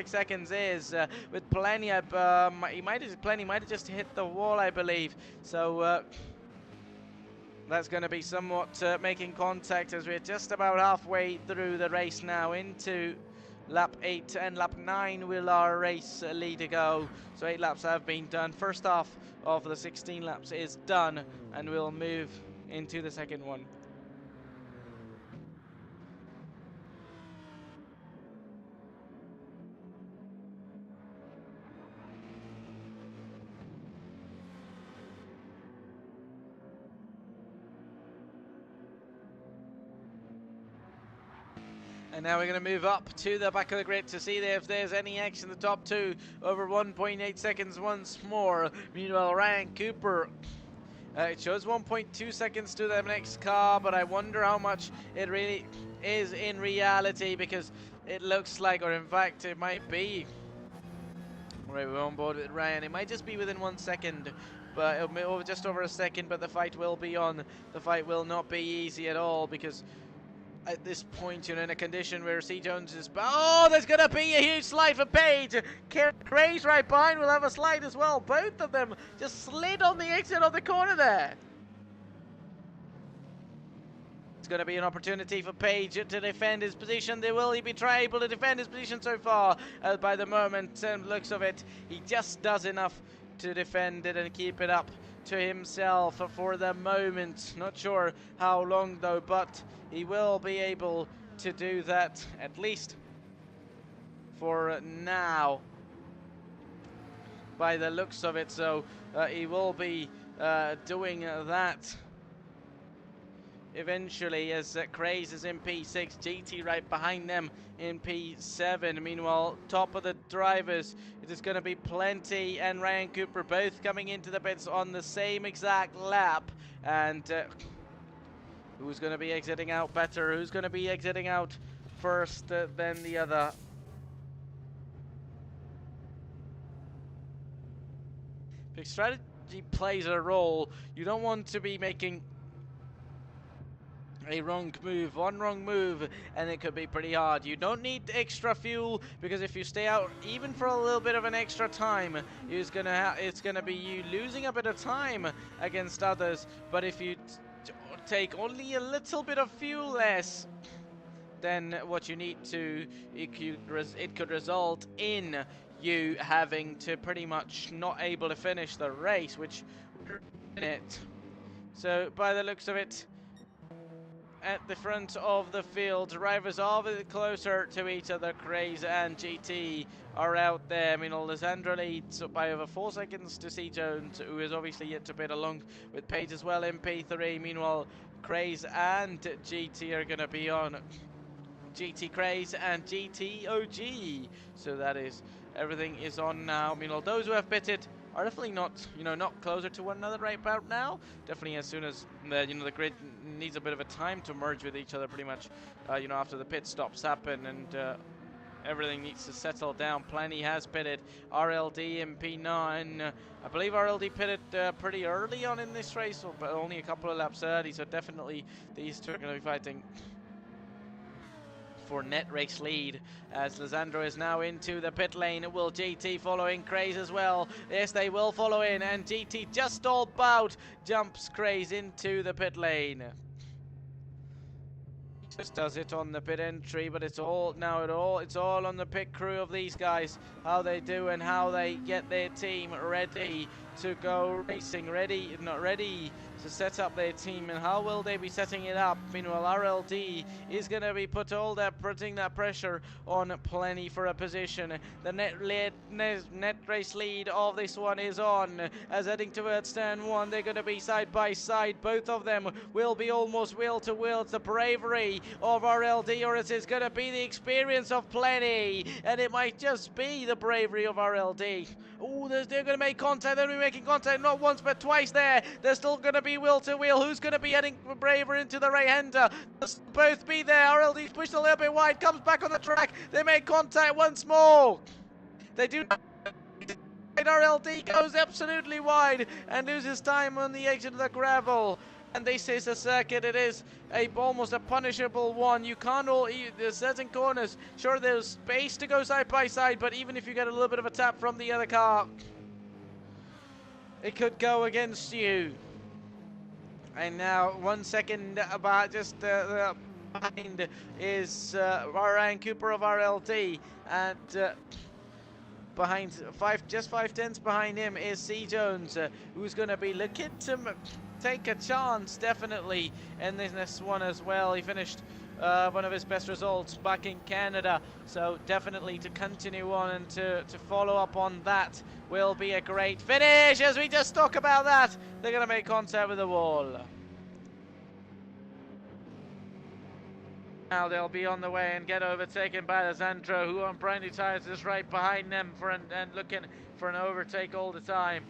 seconds is with Plenty. Plenty might have just hit the wall, I believe. So that's going to be somewhat making contact, as we're just about halfway through the race now into lap 8 and lap 9 will our race leader go. So 8 laps have been done. First half of the 16 laps is done, and we'll move into the second one. And now we're going to move up to the back of the grid to see if there's any action. The top two over 1.8 seconds once more. Meanwhile, Ryan Cooper, it shows 1.2 seconds to the next car, but I wonder how much it really is in reality, because it looks like, or in fact it might be, right, we're on board with Ryan, it might just be within 1 second, but it'll be just over a second, but the fight will be on. The fight will not be easy at all, because at this point, in a condition where C. Jones is... Oh, there's going to be a huge slide for Page. Gray's right behind will have a slide as well. Both of them just slid on the exit of the corner there. It's going to be an opportunity for Page to defend his position. Will he be able to defend his position so far? By the moment, looks of it, he just does enough to defend it and keep it up to himself for the moment. Not sure how long though, but he will be able to do that, at least for now, by the looks of it. So he will be doing that eventually, as Craze is in P6, GT right behind them in P7. Meanwhile, top of the drivers, it is going to be Plenty and Ryan Cooper, both coming into the pits on the same exact lap. And who's going to be exiting out better? Who's going to be exiting out first than the other? Big strategy plays a role. You don't want to be making a one wrong move, and it could be pretty hard. You don't need extra fuel, because if you stay out even for a little bit of an extra time, it's gonna be you losing a bit of time against others. But if you take only a little bit of fuel less than what you need to, it could result in you having to pretty much not able to finish the race, which in it. So by the looks of it, at the front of the field, drivers are a bit closer to each other. Craze and GT are out there. I mean, Lisandro leads by over 4 seconds to C. Jones, who is obviously yet to bid, along with Page as well in P3. Meanwhile, Craze and GT are going to be on. GT Craze and GT OG. So that is, everything is on now. Meanwhile, those who have pitted are definitely not, not closer to one another right about now. Definitely as soon as the grid needs a bit of a time to merge with each other, pretty much, after the pit stops happen, and everything needs to settle down. Plenty has pitted. RLD in P9. I believe RLD pitted pretty early on in this race, but only a couple of laps early, so definitely these two are going to be fighting for net race lead, as Lisandro is now into the pit lane. Will GT follow in Craze as well? Yes, they will follow in, and GT just all about jumps Craze into the pit lane. Just does it on the pit entry, but it's all on the pit crew of these guys, how they do and how they get their team ready to go racing, not ready to set up their team, and how will they be setting it up? Meanwhile, RLD is going to be putting that pressure on Plenty for a position. The net race lead of this one is on, as heading towards turn 1. They're going to be side by side. Both of them will be almost wheel to wheel. It's the bravery of RLD, or it is going to be the experience of Plenty, and it might just be the bravery of RLD. Oh, they're going to make contact. They're going to be making contact not once but twice there. They're still going to be wheel to wheel. Who's going to be heading braver into the right-hander? They'll both be there. RLD's pushed a little bit wide, comes back on the track. They make contact once more. They do. RLD goes absolutely wide and loses time on the exit of the gravel. And this is a circuit, it is almost a punishable one. You can't there's certain corners, sure there's space to go side by side, but even if you get a little bit of a tap from the other car, it could go against you. And now 1 second about just behind is Ryan Cooper of RLD, and behind just 5 tenths behind him is C Jones, who's going to be looking to take a chance definitely in this one as well. He finished one of his best results back in Canada, so definitely to continue on and to follow up on that will be a great finish. As we just talk about that, they're going to make contact with the wall. Now they'll be on the way and get overtaken by Lisandro, who on brand-new tires is right behind them and looking for an overtake all the time.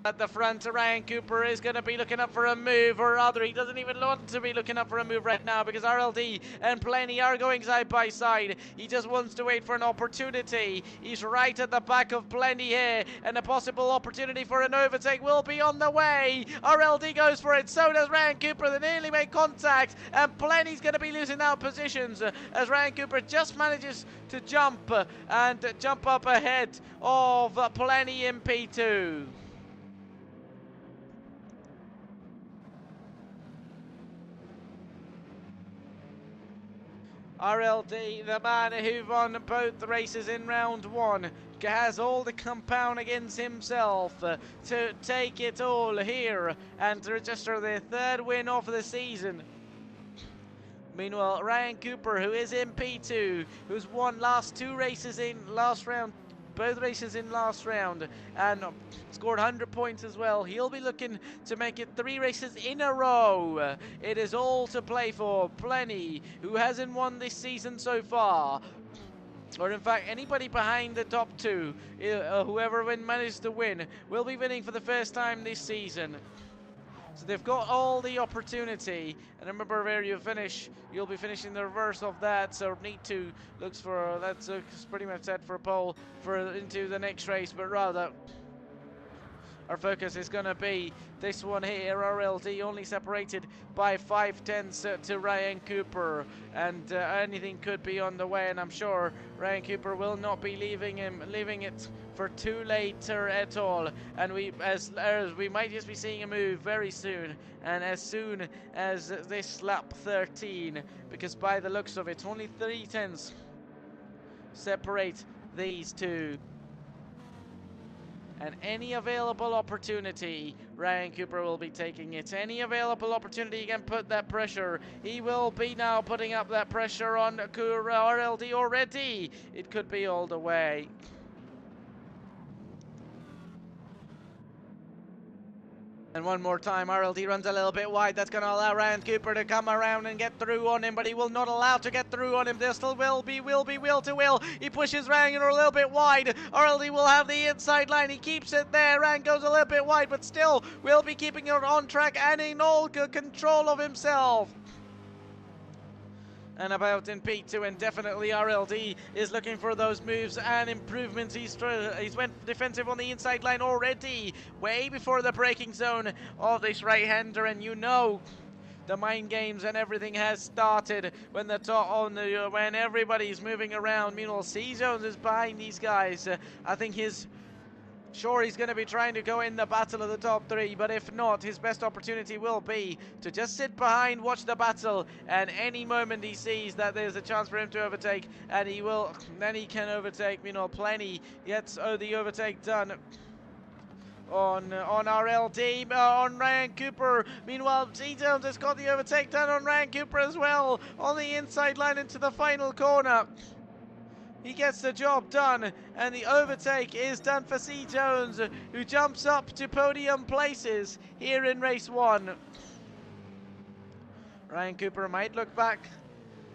At the front, Ryan Cooper is going to be looking up for a move, or rather he doesn't even want to be looking up for a move right now, because RLD and Plenty are going side by side. He just wants to wait for an opportunity. He's right at the back of Plenty here, and a possible opportunity for an overtake will be on the way. RLD goes for it, so does Ryan Cooper. They nearly make contact, and Plenty's going to be losing out positions as Ryan Cooper just manages to jump up ahead of Plenty in P2. RLD, the man who won both races in round 1, has all the compound against himself to take it all here and to register their 3rd win of the season. Meanwhile, Ryan Cooper, who is in P2, who's won both races in last round, and scored 100 points as well. He'll be looking to make it 3 races in a row. It is all to play for. Plenty, who hasn't won this season so far, or in fact anybody behind the top 2, whoever manages to win, will be winning for the first time this season. So they've got all the opportunity, and remember where you finish, you'll be finishing the reverse of that. So need to looks for that's pretty much set for a pole into the next race, but rather our focus is going to be this one here. RLD only separated by 5 tenths to Ryan Cooper, and anything could be on the way, and I'm sure Ryan Cooper will not be leaving it for too later at all, and we might just be seeing a move very soon, and as soon as this lap 13, because by the looks of it only 3 tenths separate these two. And any available opportunity, Ryan Cooper will be taking it. Any available opportunity he can put that pressure, he will be now putting up that pressure on RLD already. It could be all the way. And one more time, RLD runs a little bit wide. That's going to allow Ryan Cooper to come around and get through on him, but he will not allow to get through on him. There still will be wheel to wheel. He pushes Ryan a little bit wide. RLD will have the inside line. He keeps it there. Ryan goes a little bit wide, but still will be keeping it on track and in all control of himself. and about in P2, and definitely RLD is looking for those moves and improvements. He's went defensive on the inside line already, way before the braking zone of this right-hander, and you know the mind games and everything has started when when everybody's moving around. Meanwhile, C-Jones is behind these guys. I think he's going to be trying to go in the battle of the top three, but if not, his best opportunity will be to just sit behind, watch the battle, and any moment he sees that there's a chance for him to overtake, and he will, then he can overtake. Meanwhile, Plenty gets the overtake done on RLD, on Ryan Cooper. Meanwhile, C-Jones has got the overtake done on Ryan Cooper as well, on the inside line into the final corner. He gets the job done, and the overtake is done for C-Jones, who jumps up to podium places here in race 1. Ryan Cooper might look back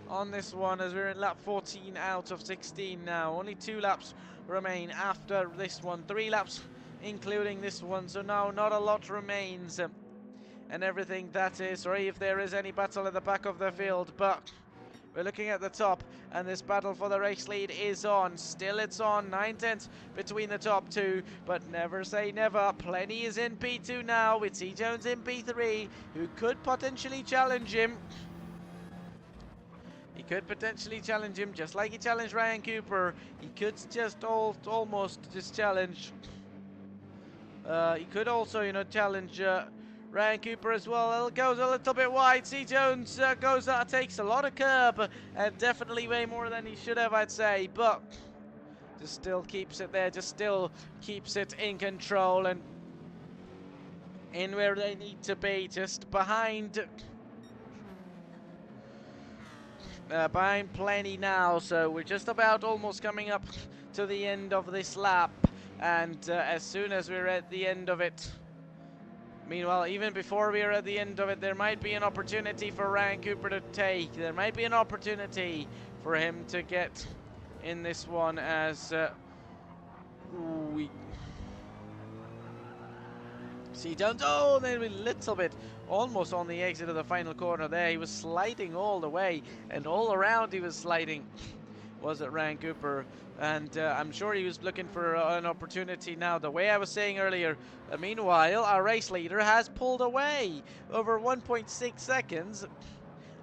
on this one as we're in lap 14 out of 16 now. Only 2 laps remain after this one. 3 laps including this one, so now not a lot remains. And everything that is, or if there is any battle at the back of the field, but we're looking at the top, and this battle for the race lead is on. Still it's on, 9/10 between the top 2, but never say never. Plenty is in P2 now, with C-Jones in P3, who could potentially challenge him. He could potentially challenge him, just like he challenged Ryan Cooper. He could just almost just challenge. He could also, you know, challenge Ryan Cooper as well. It goes a little bit wide. C-Jones takes a lot of curb, and definitely way more than he should have, I'd say, but just still keeps it there, just still keeps it in control and in where they need to be, just behind Plenty now. So we're just about almost coming up to the end of this lap, and as soon as we're at the end of it, meanwhile, even before we are at the end of it, there might be an opportunity for Ryan Cooper to take. There might be an opportunity for him to get in this one as we see Jones. Oh, then a little bit almost on the exit of the final corner there. He was sliding all the way, and all around he was sliding. Was it Ryan Cooper? And I'm sure he was looking for an opportunity now. The way I was saying earlier, meanwhile, our race leader has pulled away over 1.6 seconds.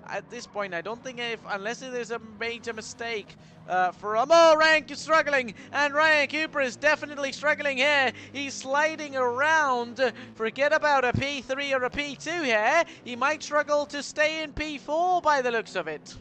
At this point, I don't think unless there's a major mistake Ryan is struggling, and Ryan Cooper is definitely struggling here. He's sliding around. Forget about a P3 or a P2 here. He might struggle to stay in P4 by the looks of it.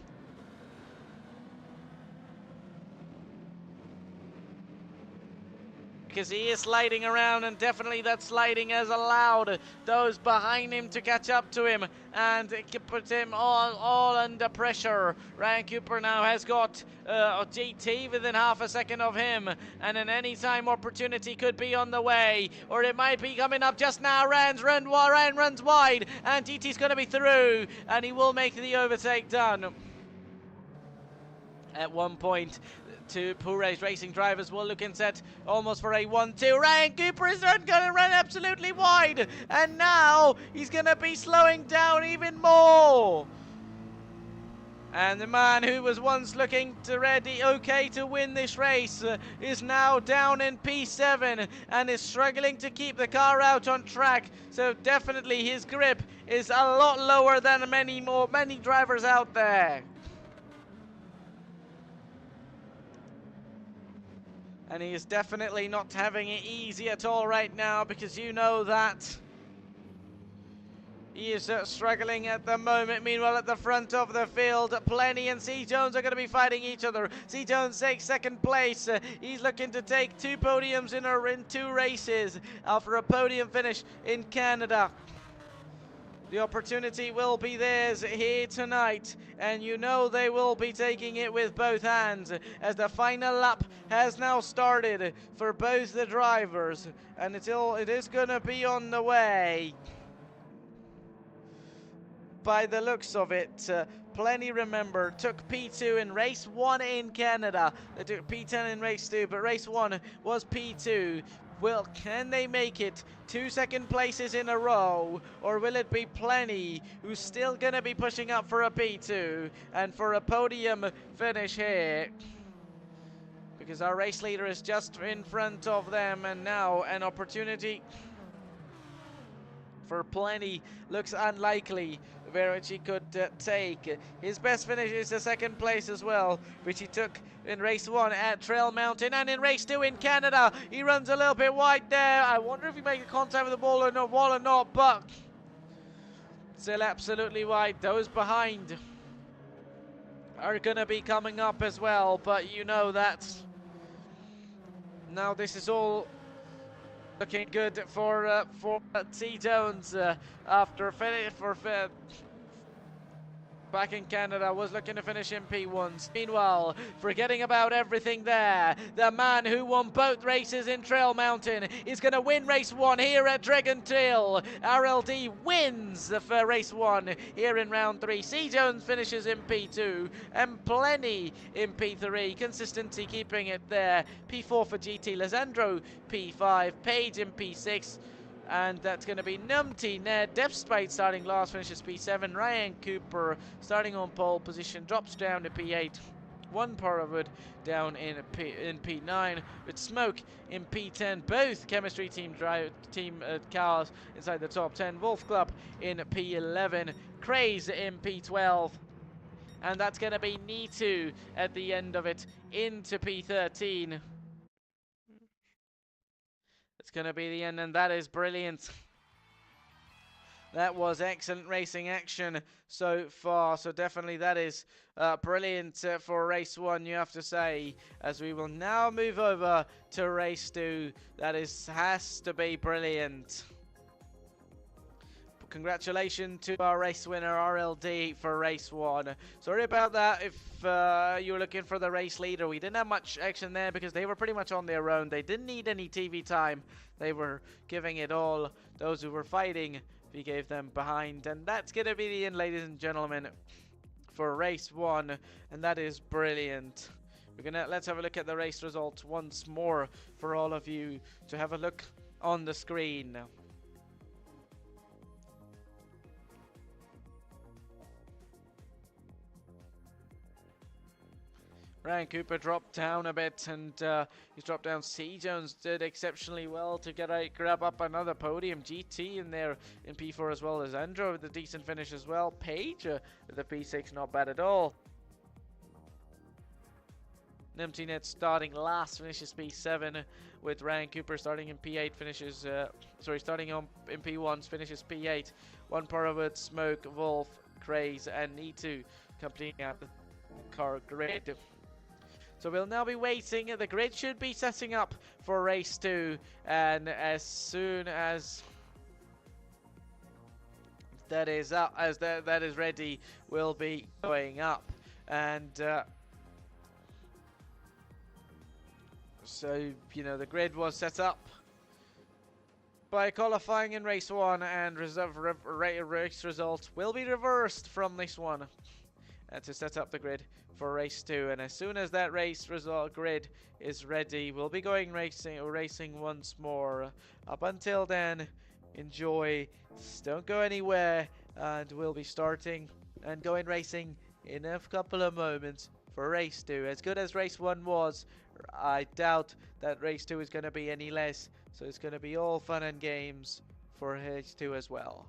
Because he is sliding around, and definitely that sliding has allowed those behind him to catch up to him, and it puts him all under pressure. Ryan Cooper now has got GT within half a second of him, and an anytime opportunity could be on the way, or it might be coming up just now. Ryan runs wide, and GT's going to be through, and he will make the overtake done. At one point, two Pura's racing drivers will look and set almost for a 1-2. Ryan Cooper is going to run absolutely wide, and now he's going to be slowing down even more. And the man who was once looking okay to win this race is now down in P7 and is struggling to keep the car out on track. So definitely his grip is a lot lower than many drivers out there. And he is definitely not having it easy at all right now, because you know that he is struggling at the moment. Meanwhile, at the front of the field, Plenty and C-Jones are going to be fighting each other. C-Jones takes second place. He's looking to take 2 podiums in 2 races after a podium finish in Canada. The opportunity will be theirs here tonight, and you know they will be taking it with both hands, as the final lap has now started for both the drivers, and it is going to be on the way. By the looks of it, Plenty, remember, took P2 in race 1 in Canada. They took P10 in race 2, but race 1 was P2. Can they make it 2 second places in a row, or will it be Plenty who's still going to be pushing up for a P2 and for a podium finish here? Because our race leader is just in front of them, and now an opportunity for Plenty looks unlikely, which he could take. His best finish is the second place as well, which he took in race 1 at Trail Mountain, and in race 2 in Canada. He runs a little bit wide there. I wonder if he makes contact with the wall or not, but still absolutely wide. Those behind are going to be coming up as well, but you know that now this is all looking good for T Jones after back in Canada, was looking to finish in P1s. Meanwhile, forgetting about everything there, the man who won both races in Trail Mountain is going to win race 1 here at Dragon Trail. RLD wins for race 1 here in round 3. C Jones finishes in P2 and Plenty in P3. Consistency keeping it there. P4 for GT Lisandro, P5, Page in P6. And that's going to be Numpty Ned. Deathspite starting last, finishes P7. Ryan Cooper starting on pole position, drops down to P8. One Parawood down in P9, with Smoke in P10. Both chemistry team cars inside the top 10. Wolf Club in P11. Craze in P12. And that's going to be Nitu at the end of it into P13. It's going to be the end, and that is brilliant. That was excellent racing action so far. So definitely that is brilliant for race 1, you have to say. As we will now move over to race 2. That has to be brilliant. Congratulations to our race winner RLD for race 1. Sorry about that if you were looking for the race leader. We didn't have much action there because they were pretty much on their own. They didn't need any TV time. They were giving it all. Those who were fighting, we gave them behind. And that's going to be the end, ladies and gentlemen, for race 1. And that is brilliant. Let's have a look at the race results once more for all of you to have a look on the screen. Ryan Cooper dropped down a bit, and he's dropped down. C Jones did exceptionally well to grab up another podium. GT in there in P4 as well as Andrew with a decent finish as well. Page with the P6, not bad at all. Numpty Net starting last, finishes P7, with Ryan Cooper starting in P8, starting in P1, finishes P8. One Parawood, Smoke, Wolf, Craze, and Nitu completing out the car grid. So we'll now be waiting. The grid should be setting up for race 2, and as soon as that is up, that is ready, we'll be going up. And so the grid was set up by qualifying in race 1, and race results will be reversed from this one to set up the grid for race 2. And as soon as that race result grid is ready, we'll be going racing once more. Up until then, enjoy, don't go anywhere, and we'll be starting and going racing in a couple of moments for race 2. As good as race 1 was, I doubt that race 2 is going to be any less, so it's going to be all fun and games for race 2 as well.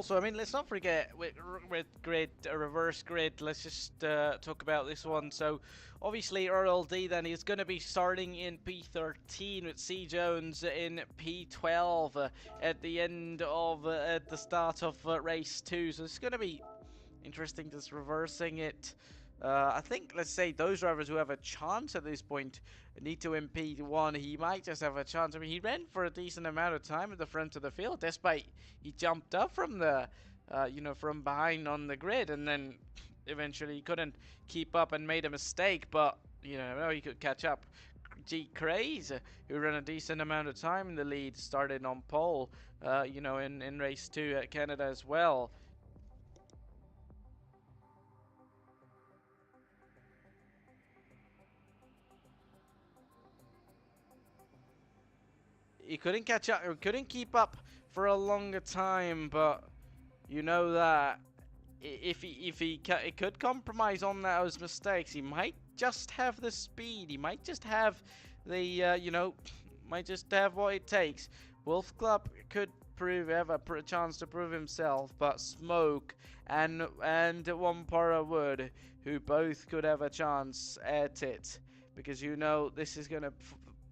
also, I mean, let's not forget with grid, reverse grid, let's just talk about this one. So, obviously, RLD then is going to be starting in P13 with C. Jones in P12 at the end of, at the start of race 2. So, it's going to be interesting just reversing it. I think, let's say, those drivers who have a chance at this point need to MP1. He might just have a chance. I mean, he ran for a decent amount of time at the front of the field, despite he jumped up from the, you know, from behind on the grid, and then eventually he couldn't keep up and made a mistake. But you know, he could catch up. Gr.3, who ran a decent amount of time in the lead, started on pole, you know, in race 2 at Canada as well. He couldn't catch up, or couldn't keep up for a longer time, but you know that if he could compromise on those mistakes, he might just have the speed. He might just have the you know, might just have what it takes. Wolf Club could have a chance to prove himself, but Smoke and Wampara Wood, who both could have a chance at it, because you know this is gonna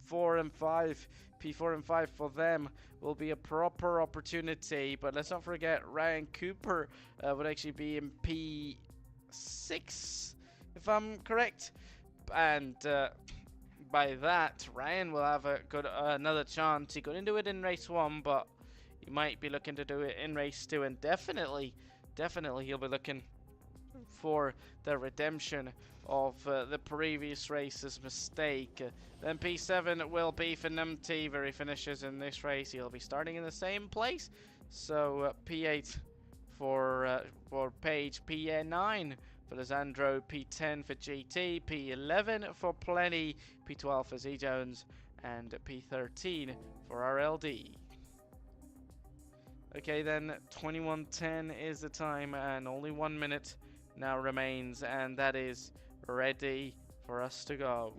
4 and 5. P4 and 5 for them will be a proper opportunity. But let's not forget Ryan Cooper would actually be in P6, if I'm correct. And by that, Ryan will have a good another chance. He couldn't do it in race 1, but he might be looking to do it in race 2, and definitely he'll be looking for the redemption of the previous race's mistake. Then P7 will be for Numty, where he finishes in this race. He'll be starting in the same place. So P8 for Page, P9 for Lisandro, P10 for GT, P11 for Plenty, P12 for Z Jones, and P13 for RLD. Okay, then 21:10 is the time, and only 1 minute now remains, and that is ready for us to go.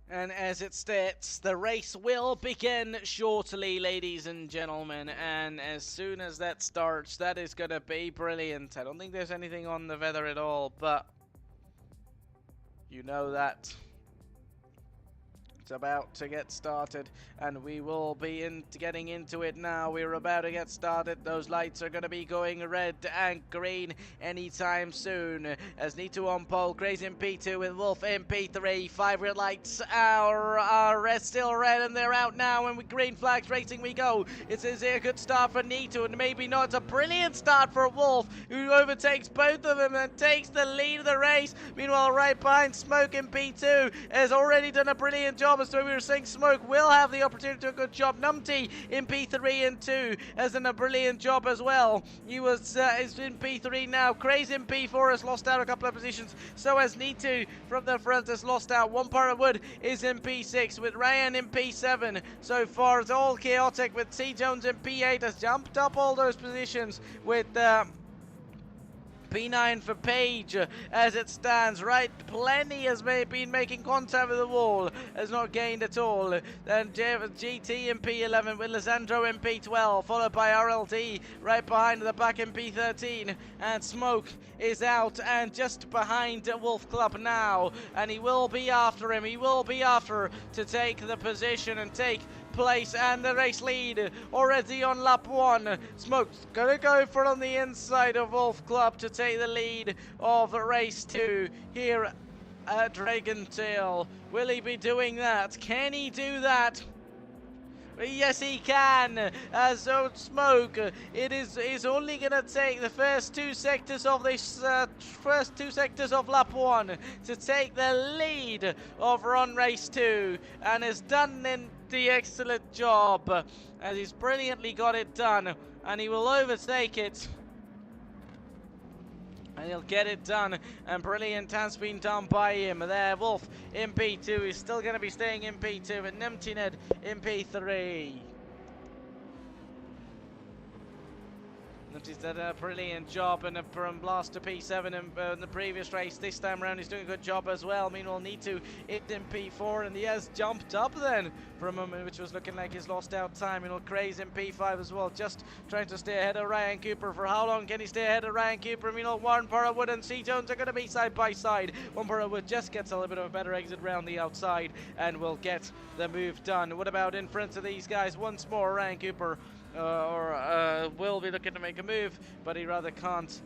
And as it states, the race will begin shortly, ladies and gentlemen. And as soon as that starts, that is going to be brilliant. I don't think there's anything on the weather at all, but you know that it's about to get started, and we will be getting into it now. We're about to get started. Those lights are going to be going red and green anytime soon. As Nito on pole, Gray's in P2 with Wolf in P3. 5 red lights are still red, and they're out now, and with green flags racing we go. It's a good start for Nito, and maybe not. It's a brilliant start for Wolf, who overtakes both of them and takes the lead of the race. Meanwhile, right behind, Smoke in P2 has already done a brilliant job. As we were saying, Smoke will have the opportunity to do a good job. Numty in P3 and 2 has done a brilliant job as well. He was is in P3 now. Craze in P4 has lost out a couple of positions. So has Nitu from the front has lost out. Wampara Wood is in P6 with Ryan in P7. So far it's all chaotic, with C Jones in P8 has jumped up all those positions with P9 for Page as it stands. Right, Plenty has been making contact with the wall, has not gained at all. Then GT in P11 with Lisandro in P12, followed by RLD right behind the back in P13, and Smoke is out and just behind Wolf Club now, and he will be after him. He will be after to take the position and take place, and the race lead already on lap 1. Smoke's gonna go for on the inside of Wolf Club to take the lead of race 2 here at Dragon Trail. Will he be doing that? Can he do that? Yes, he can. So Smoke, it is only gonna take the first two sectors of this lap 1 to take the lead over on race 2, and has done the excellent job, as he's brilliantly got it done, and he will overtake it. And he'll get it done, and brilliant has been done by him there. Wolf in P2 is still going to be staying in P2, and Numpty in P3. He's done a brilliant job, and from last to P7 in the previous race. This time around he's doing a good job as well. Meanwhile, Need2 in P4, and he has jumped up then for a moment, which was looking like he's lost out time. Craze in P5 as well, just trying to stay ahead of Ryan Cooper. For how long can he stay ahead of Ryan Cooper? Warren Burrowood and C. Jones are going to be side by side. Warren Burrowood just gets a little bit of a better exit round the outside and will get the move done. What about in front of these guys? Once more, Ryan Cooper will be looking to make a move, but he rather can't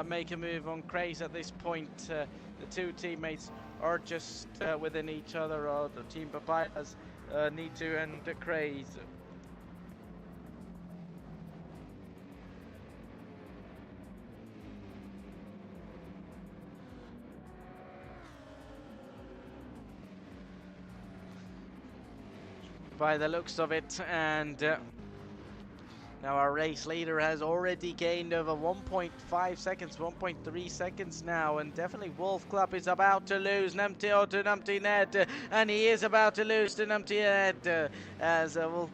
make a move on Craze at this point. The two teammates are just within each other, or the team Papayas, Need2 and Craze. By the looks of it, and now our race leader has already gained over 1.5 seconds, 1.3 seconds now, and definitely Wolf Club is about to lose to Numpty Ned, and he is about to lose to Numpty Ned, as Wolf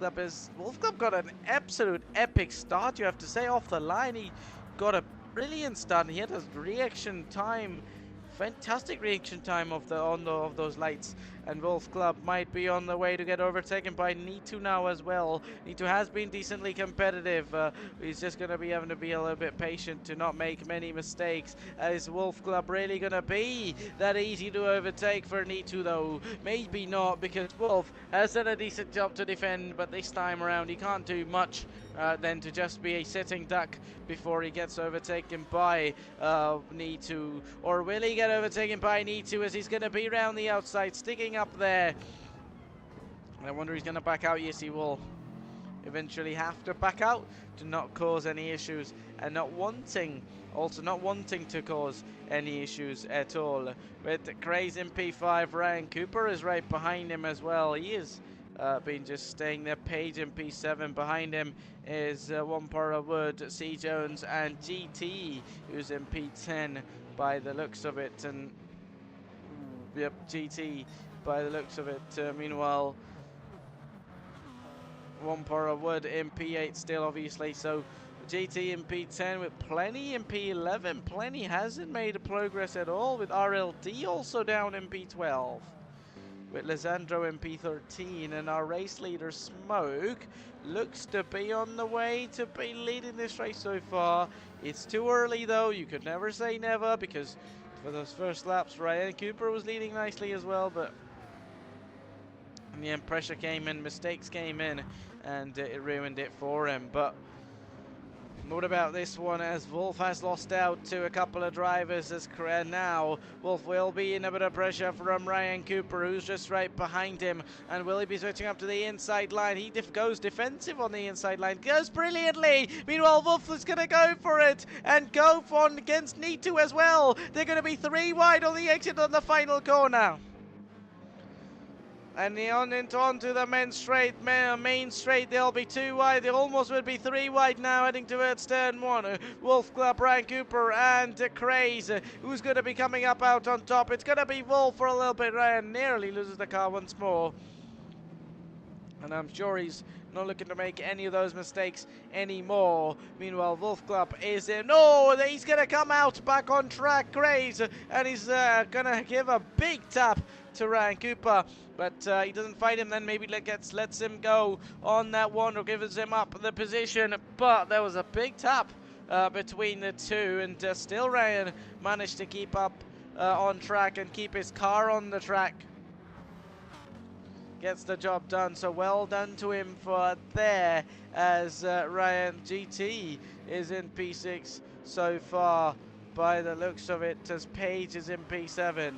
Club got an absolute epic start, you have to say. Off the line, he got a brilliant start, and he had a reaction time, fantastic reaction time of those lights, and Wolf Club might be on the way to get overtaken by Need2 now as well. Need2 has been decently competitive. He's just going to be having to be a little bit patient to not make many mistakes. Is Wolf Club really going to be that easy to overtake for Need2 though? Maybe not, because Wolf has done a decent job to defend, but this time around he can't do much than to just be a sitting duck before he gets overtaken by Need2. Or will he get overtaken by Need2, as he's going to be around the outside, sticking up there? I wonder if he's going to back out. Yes, he will eventually have to back out to not cause any issues, and not wanting to cause any issues at all. With Craze in P5, Ryan Cooper is right behind him as well. He is been just staying there. Page in P7. Behind him is Wampara Wood, C. Jones, and GT, who's in P10 by the looks of it. And yep, GT by the looks of it. Meanwhile, Wampara Wood in P8 still, obviously. So GT in P10 with Plenty in P11. Plenty hasn't made a progress at all, with RLD also down in P12. With Lisandro in P13, and our race leader Smoke looks to be on the way to be leading this race so far. It's too early though, you could never say never, because for those first laps Ryan Cooper was leading nicely as well, but in the end pressure came in, mistakes came in, and it ruined it for him. But what about this one, as Wolf has lost out to a couple of drivers, as now Wolf will be in a bit of pressure from Ryan Cooper, who's just right behind him. And will he be switching up to the inside line? He goes defensive on the inside line, goes brilliantly. Meanwhile, Wolf is going to go for it and go on against Need2 as well. They're going to be 3 wide on the exit on the final corner. And onto the main straight, they'll be 2 wide. They almost would be 3 wide now, heading towards turn 1. Wolf Club, Ryan Cooper, and Craze. Who's going to be coming up out on top? It's going to be Wolf for a little bit. Ryan nearly loses the car once more, and I'm sure he's not looking to make any of those mistakes anymore. Meanwhile, Wolf Club is in. Oh, he's going to come out back on track, Craze, and he's going to give a big tap to Ryan Cooper, but he doesn't fight him. Then maybe lets him go on that one, or gives him up the position. But there was a big tap between the two, and still Ryan managed to keep up on track and keep his car on the track. Gets the job done, so well done to him for there, as Ryan GT is in P6 so far by the looks of it, as Page is in P7.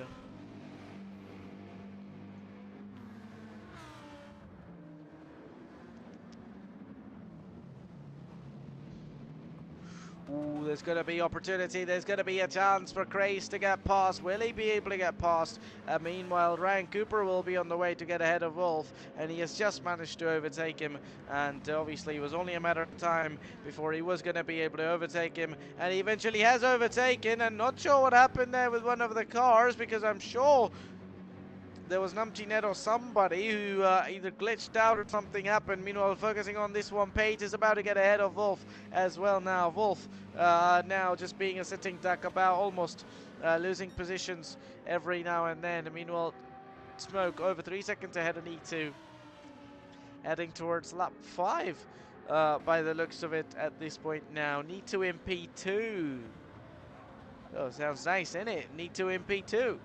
there's going to be opportunity. There's going to be a chance for Craze to get past. Will he be able to get past? Meanwhile, Ryan Cooper will be on the way to get ahead of Wolf, and he has just managed to overtake him. And obviously, it was only a matter of time before he was going to be able to overtake him. And he eventually has overtaken. And not sure what happened there with one of the cars, because I'm sure there was Numchinet or somebody who either glitched out or something happened. Meanwhile, focusing on this one, Page is about to get ahead of Wolf as well now. Wolf now just being a sitting duck, about almost losing positions every now and then. Meanwhile, Smoke over 3 seconds ahead of E2, heading towards lap 5 by the looks of it at this point now. Need2 in P2. Oh, sounds nice, isn't it? Need2 in P2.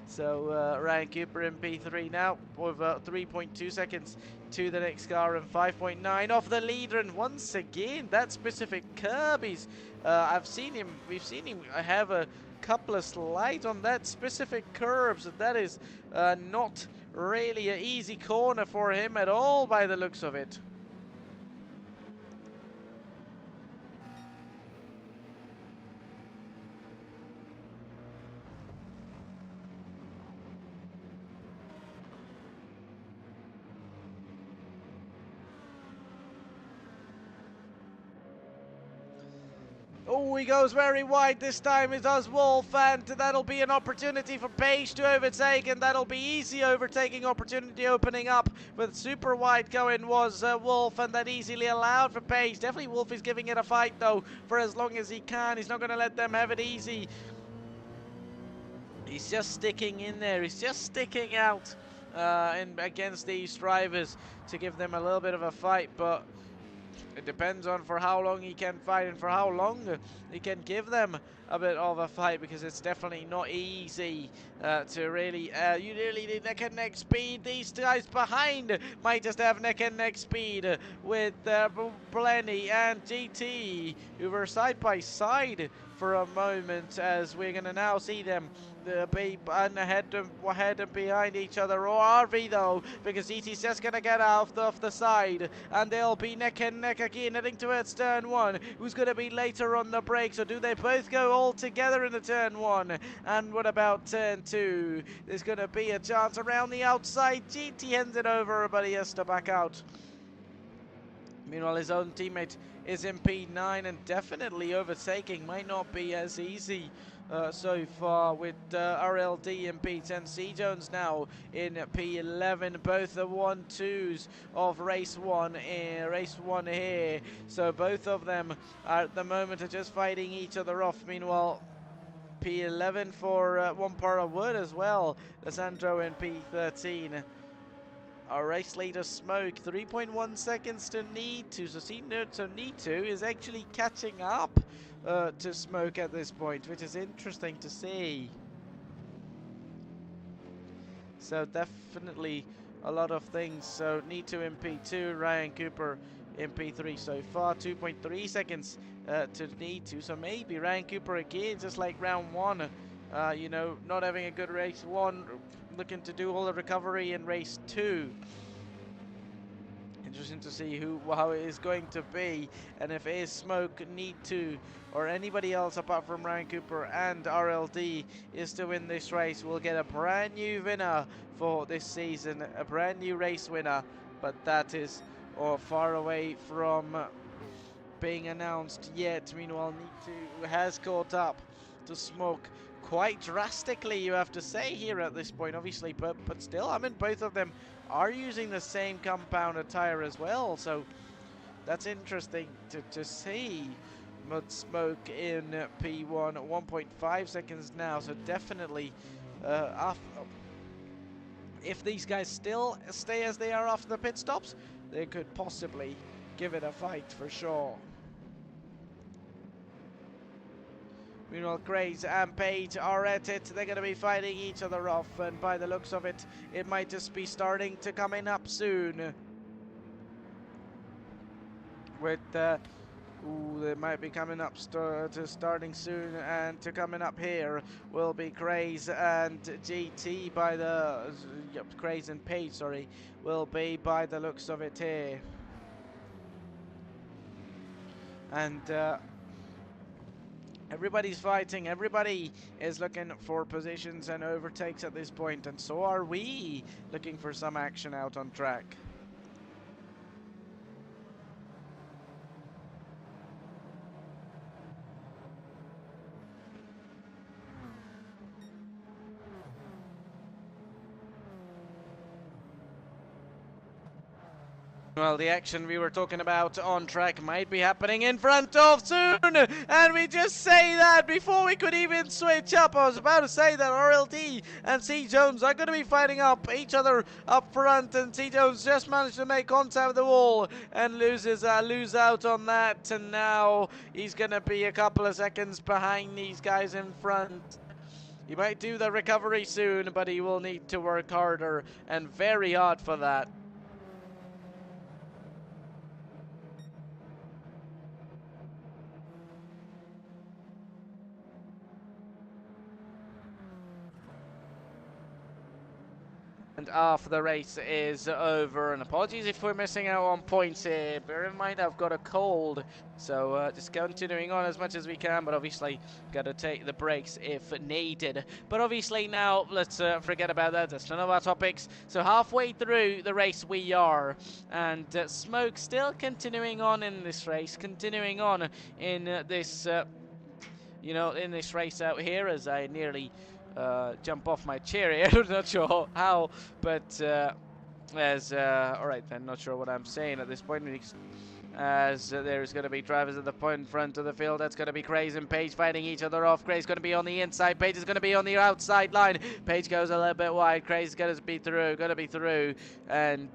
So Ryan Cooper in P3 now, over 3.2 seconds to the next car, and 5.9 off the leader. And once again, that specific curb, we've seen him have a couple of slides on that specific curb, so that is not really an easy corner for him at all by the looks of it. Oh, he goes very wide this time, it does Wolf, and that'll be an opportunity for Page to overtake, and that'll be easy overtaking opportunity opening up. With super wide going was Wolf, and that easily allowed for Page. Definitely Wolf is giving it a fight though, for as long as he can. He's not going to let them have it easy. He's just sticking in there, he's just sticking out against these drivers to give them a little bit of a fight, but it depends on for how long he can fight and for how long he can give them a bit of a fight, because it's definitely not easy to really, you really need neck and neck speed. These guys behind might just have neck and neck speed with Blenny and GT, who were side by side for a moment, as we're going to now see them be ahead and behind each other. Or are we though? Because GT's just going to get off the side, and they'll be neck and neck again heading towards turn 1. Who's going to be later on the brakes, or do they both go all together in the turn 1? And what about turn 2? There's going to be a chance around the outside. GT hands it over, but he has to back out. Meanwhile, his own teammate is in P9, and definitely overtaking might not be as easy so far, with RLD in P10. C Jones now in P11. Both the 1-2s of race one here. So both of them at the moment are just fighting each other off. Meanwhile, P11 for one Para Wood as well. Lissandro in P13. Our race leader Smoke, 3.1 seconds to Need2. So Need2 is actually catching up to Smoke at this point, which is interesting to see. So definitely a lot of things. So Need2 in P2, Ryan Cooper in P3 so far. 2.3 seconds to Need2. So maybe Ryan Cooper again, just like round 1. You know, not having a good race 1, looking to do all the recovery in race 2. Interesting to see how it is going to be, and if it is Smoke, Need2, or anybody else apart from Ryan Cooper and RLD is to win this race, we'll get a brand new winner for this season, a brand new race winner, but that is far away from being announced yet. Meanwhile, Need2 has caught up to Smoke quite drastically, you have to say, here at this point, obviously, but still, I mean, both of them are using the same compound attire as well, so that's interesting to see. Mud Smoke in P1, 1.5 seconds now, so definitely if these guys still stay as they are after the pit stops, they could possibly give it a fight for sure. Meanwhile, Grace and Page are at it. They're going to be fighting each other off, and by the looks of it, it might just be starting to coming up soon. With they might be coming up starting soon, and to coming up here will be Craze and GT by the Craze and Page, sorry, will be by the looks of it here. And Everybody's fighting. Everybody is looking for positions and overtakes at this point, and so are we looking for some action out on track. Well, the action we were talking about on track might be happening in front of soon, and we just say that before we could even switch up. I was about to say that RLD and C. Jones are going to be fighting up each other up front, and C. Jones just managed to make contact with the wall and lose out on that, and now he's going to be a couple of seconds behind these guys in front. He might do the recovery soon, but he will need to work harder, and very hard for that. And after the race is over, and apologies if we're missing out on points here. Bear in mind I've got a cold, so just continuing on as much as we can, but obviously got to take the breaks if needed. But obviously now let's forget about that. That's none of our topics. So halfway through the race we are, and Smoke still continuing on in this race, continuing on in this in this race out here, as I nearly jump off my chair here. I'm not sure how, but alright then, not sure what I'm saying at this point. As there's going to be drivers at the point in front of the field. That's going to be Craze and Page fighting each other off. Craze going to be on the inside. Page is going to be on the outside line. Page goes a little bit wide. Craze is going to be through, and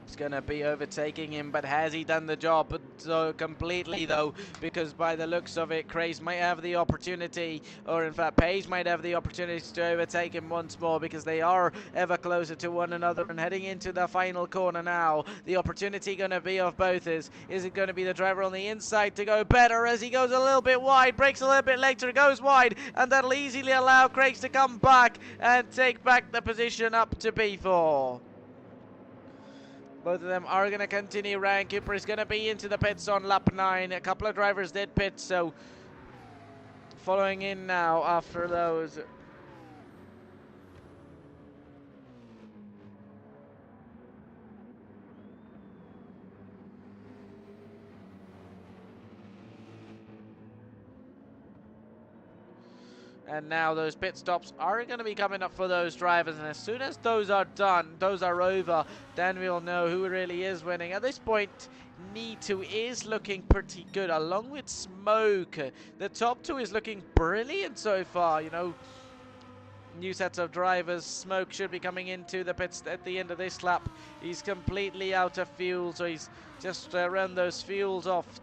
he's going to be overtaking him, but has he done the job so completely, though? Because by the looks of it, Craze might have the opportunity, or in fact, Page might have the opportunity to overtake him once more, because they are ever closer to one another. And heading into the final corner now, the opportunity going to be of both is it going to be the driver on the inside to go better, as he goes a little bit wide, breaks a little bit later, goes wide, and that'll easily allow Craze to come back and take back the position up to P4. Both of them are going to continue. Ryan Cooper is going to be into the pits on lap 9. A couple of drivers did pit, so following in now after those. And now those pit stops are going to be coming up for those drivers. And as soon as those are done, those are over, then we'll know who really is winning. At this point, Nitu is looking pretty good, along with Smoke. The top two is looking brilliant so far, New sets of drivers. Smoke should be coming into the pits at the end of this lap. He's completely out of fuel, so he's just run those fuels off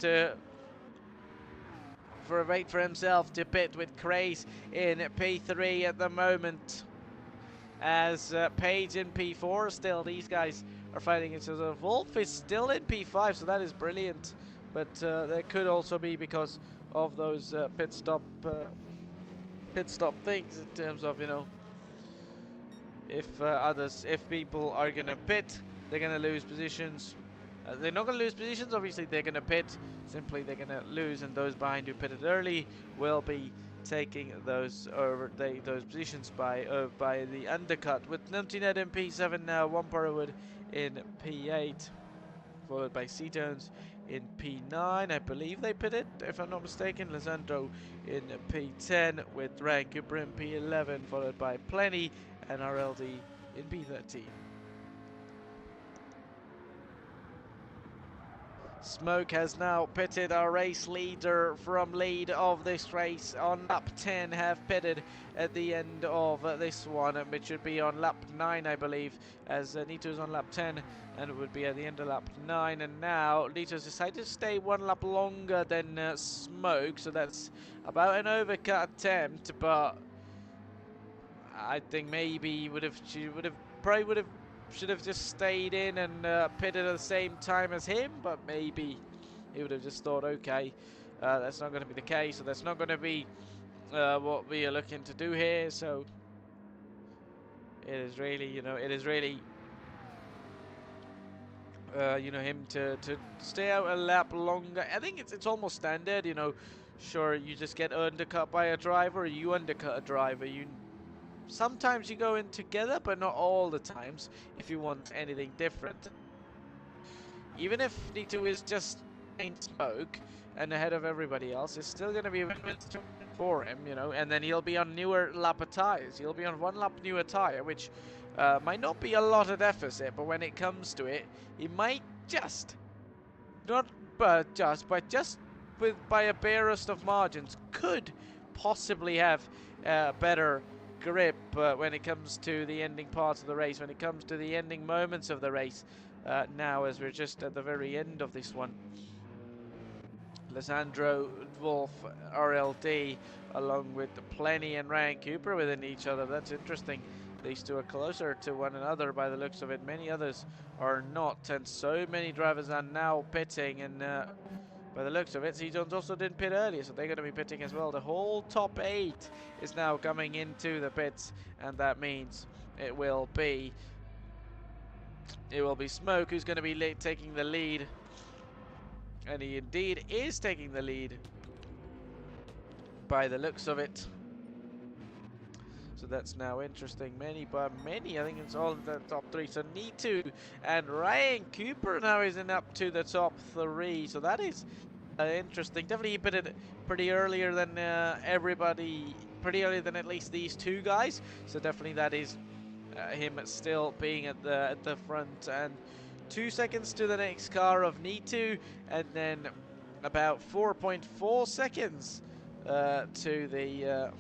for a wait for himself to pit, with Craze in P3 at the moment. As Page in P4 still, these guys are fighting each other. Wolf is still in P5, so that is brilliant. But that could also be because of those pit stop things, in terms of, if people are gonna pit, they're gonna lose positions. They're not going to lose positions, obviously they're going to pit. Simply they're going to lose, and those behind who pitted early will be taking those positions by the undercut. With Numptynet in P7 now, One Wood in P8, followed by C Jones in P9. I believe they pitted, if I'm not mistaken. Lisandro in P10, with Ryan Cooper in P11, followed by Plenty and RLD in P13. Smoke has now pitted. Our race leader from lead of this race on lap 10 have pitted at the end of this one, which should be on lap 9, I believe, as Nito's on lap 10, and it would be at the end of lap 9. And now Nito's decided to stay one lap longer than Smoke, so that's about an overcut attempt, but I think maybe should have just stayed in and pitted at the same time as him, but maybe he would have just thought, okay, that's not going to be the case, so that's not going to be what we are looking to do here. So it is really, you know, him to stay out a lap longer. I think it's almost standard, you know. Sure, you just get undercut by a driver, you undercut a driver. Sometimes you go in together, but not all the times. If you want anything different, even if D2 is just plain smoke and ahead of everybody else, it's still going to be a win-win for him, you know. And then he'll be on newer lap of tires. He'll be on 1 lap newer tire, which might not be a lot of deficit, but when it comes to it, he might just, not but just with by a barest of margins, could possibly have better grip when it comes to the ending parts of the race, when it comes to the ending moments of the race. Now, as we're just at the very end of this one, Lissandro, Wolf, RLD, along with Plenty and Ryan Cooper within each other. That's interesting. These two are closer to one another by the looks of it. Many others are not, and so many drivers are now pitting, and by the looks of it, C Jones also didn't pit earlier, so they're going to be pitting as well. The whole top 8 is now coming into the pits, and that means it will be Smoke who's going to be taking the lead, and he indeed is taking the lead by the looks of it. So that's now interesting. Many, I think it's all in the top 3. So Nitu and Ryan Cooper now is in up to the top 3. So that is interesting. Definitely he pitted pretty earlier than everybody, pretty earlier than at least these two guys. So definitely that is him still being at the front, and 2 seconds to the next car of Nitu, and then about 4.4 seconds to the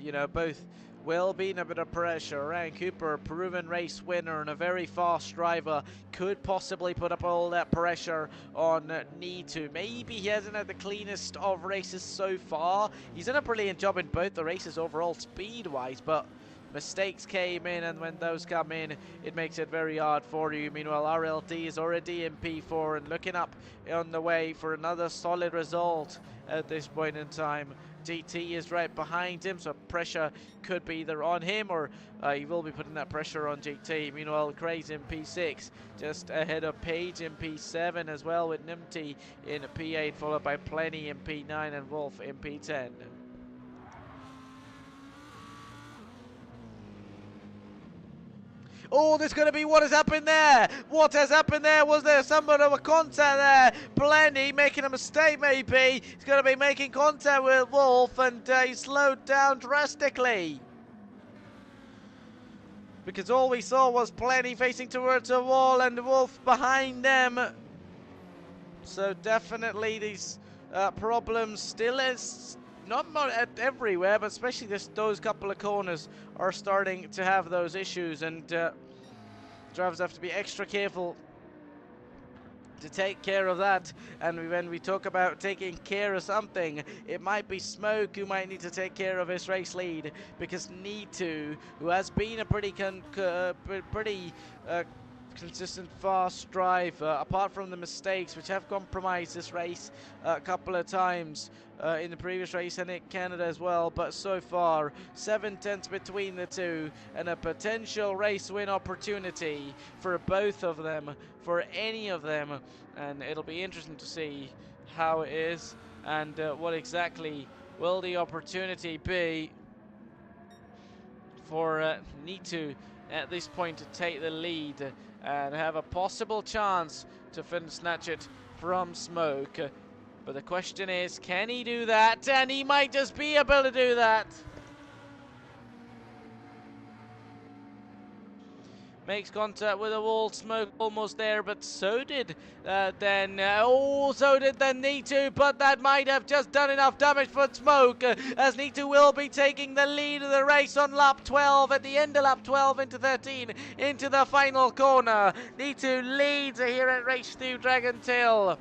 you know, both will be in a bit of pressure. Ryan Cooper, a proven race winner and a very fast driver, could possibly put up all that pressure on Nitu. Maybe he hasn't had the cleanest of races so far. He's done a brilliant job in both the races overall, speed-wise, but mistakes came in, and when those come in, it makes it very hard for you. Meanwhile, RLD is already in P4 and looking up on the way for another solid result at this point in time. GT is right behind him, so pressure could be either on him or he will be putting that pressure on GT. Meanwhile, Craze in P6, just ahead of Page in P7 as well, with Nimty in P8, followed by Plenty in P9 and Wolf in P10. Oh, there's going to be, what has happened there? What has happened there? Was there somewhat of a contact there? Plenty making a mistake, maybe. He's going to be making contact with Wolf, and he slowed down drastically, because all we saw was Plenty facing towards a wall and Wolf behind them. So definitely these problems still is not everywhere, but especially those couple of corners are starting to have those issues, and drivers have to be extra careful to take care of that. And when we talk about taking care of something, it might be Smoke who might need to take care of his race lead, because Nitu, who has been a pretty consistent fast driver, apart from the mistakes which have compromised this race a couple of times in the previous race and in Canada as well, but so far 7/10 between the two, and a potential race win opportunity for both of them, for any of them, and it'll be interesting to see how it is and what exactly will the opportunity be for Nitu at this point to take the lead and have a possible chance to snatch it from Smoke. But the question is, can he do that? And he might just be able to do that. Makes contact with a wall, Smoke almost there, but so did so did the Nitu, but that might have just done enough damage for Smoke, as Nitu will be taking the lead of the race on lap 12, at the end of lap 12 into 13, into the final corner. Nitu leads here at race 2 Dragon Trail.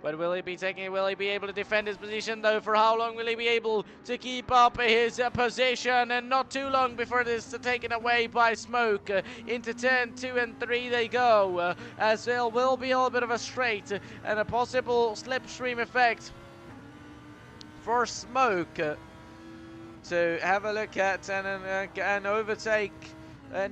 But will he be taking it? Will he be able to defend his position though? For how long will he be able to keep up his position? And not too long before it is taken away by smoke. Into turn 2 and 3 they go. As there will be a little bit of a straight and a possible slipstream effect for smoke to have a look at and overtake.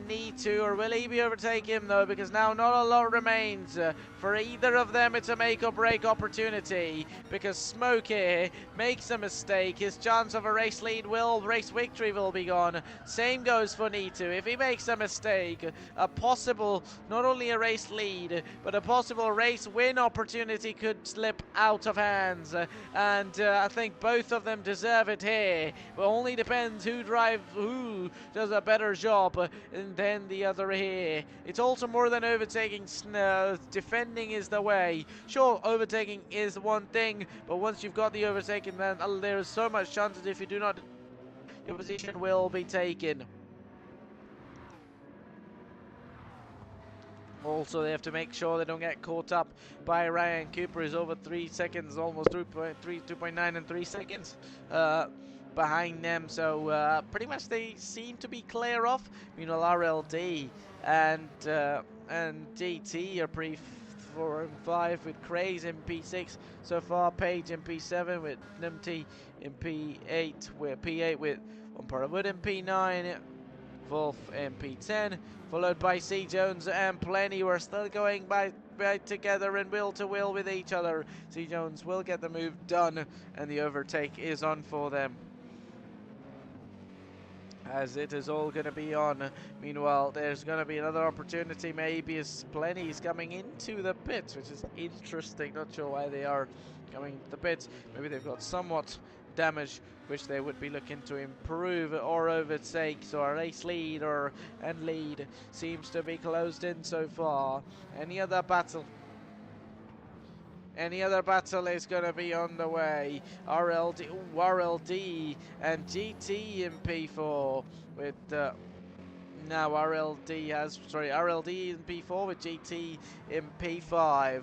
Need to, or will he be overtake him though? Because now not a lot remains for either of them. It's a make or break opportunity, because Smoke here makes a mistake, his chance of a race victory will be gone. Same goes for Need to. If he makes a mistake, a possible, not only a race lead, but a possible race win opportunity could slip out of hands. And I think both of them deserve it here. It only depends who does a better job and then the other here. It's also more than overtaking. Defending is the way. Sure, overtaking is one thing, but once you've got the overtaking, then there's so much chances if you do not, your position will be taken. Also, they have to make sure they don't get caught up by Ryan Cooper, who's over 3 seconds, almost 2.9 and 3 seconds behind them. So pretty much they seem to be clear off. Meanwhile, RLD and DT are pre 4 and 5 with Craze in P6 so far. Page in P7 with Nimty in P8 with Wood in P9. Wolf in P10, followed by C. Jones and Plenty. We're still going by together and will to will with each other. C. Jones will get the move done, and the overtake is on for them, as it is all going to be on. Meanwhile, there's going to be another opportunity, maybe, as Plenty's coming into the pits, which is interesting. Not sure why they are coming to the pits. Maybe they've got somewhat damage which they would be looking to improve or overtake. So our race lead lead seems to be closed in so far. Any other battle is going to be on the way. RLD and GT in P4 with now RLD in P4 with GT in P5.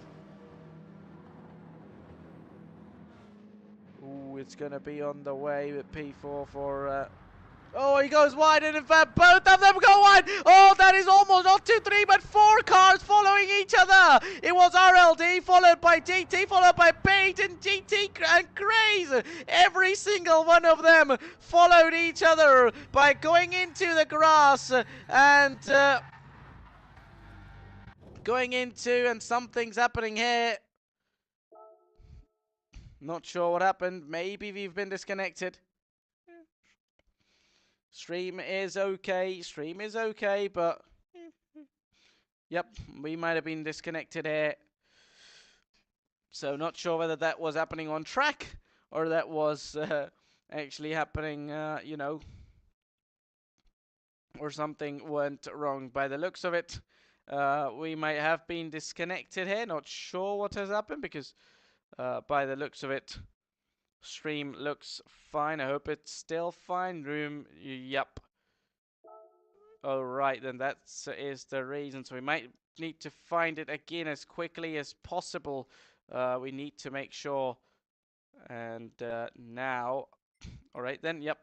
Ooh, it's going to be on the way with P4 for... oh, he goes wide, and in fact, both of them go wide! Oh, that is almost not 2, 3, but 4 cars following each other! It was RLD, followed by GT, followed by Pate, and GT and Craze! Every single one of them followed each other by going into the grass and... and something's happening here. Not sure what happened. Maybe we've been disconnected. Stream is okay, but yep, we might have been disconnected here. So not sure whether that was happening on track or that was actually happening, you know, or something went wrong. By the looks of it, we might have been disconnected here. Not sure what has happened, because by the looks of it, stream looks fine. I hope it's still fine. Room, yep. Alright, then that is the reason. So we might need to find it again as quickly as possible. We need to make sure. And now, alright then, yep.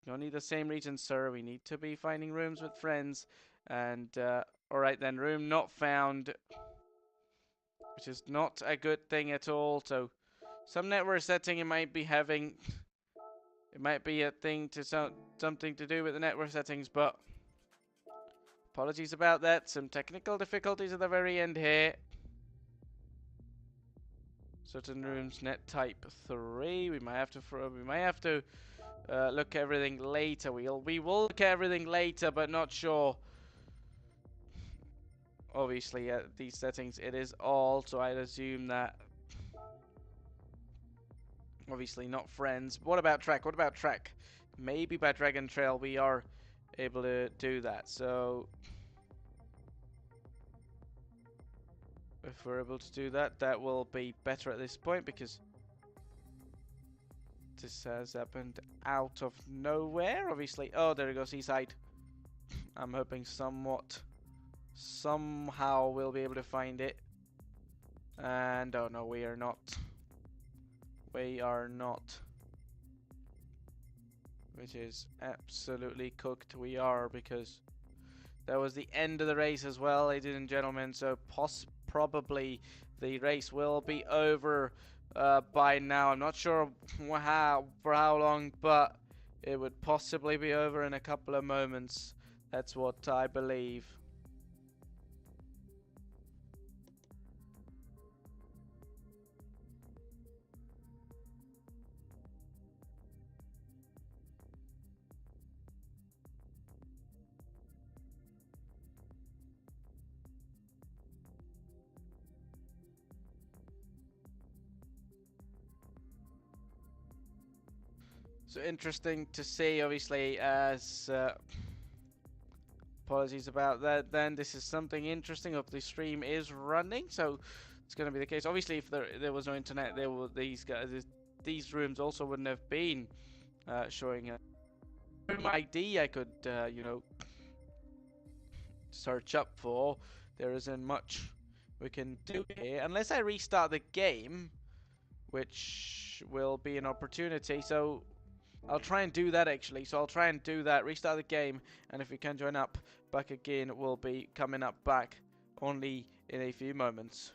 Don't need the same region, sir. We need to be finding rooms with friends. And alright then, room not found, which is not a good thing at all. So some network setting it might be having, it might be a thing to something to do with the network settings, but apologies about that. Some technical difficulties at the very end here. Certain rooms net type 3. We might have to look at everything later. We will look at everything later, but not sure. Obviously, these settings, it is all, so I'd assume that. Obviously, not friends. What about track? Maybe by Dragon Trail we are able to do that. So, if we're able to do that, that will be better at this point, because this has happened out of nowhere, obviously. Oh, there we go, Seaside. I'm hoping somehow we'll be able to find it. And oh no, we are not. We are not. Which is absolutely cooked. We are, because that was the end of the race as well, ladies and gentlemen. So probably the race will be over by now. I'm not sure for how long, but it would possibly be over in a couple of moments. That's what I believe. So interesting to see, obviously, as apologies about that. Then this is something interesting. If the stream is running, so it's going to be the case. Obviously, if there was no internet, there were these rooms also wouldn't have been showing a room ID. I could you know, search up for. There isn't much we can do here unless I restart the game, which will be an opportunity. So I'll try and do that actually. So I'll try and do that, restart the game, and if we can join up back again, we'll be coming up back only in a few moments.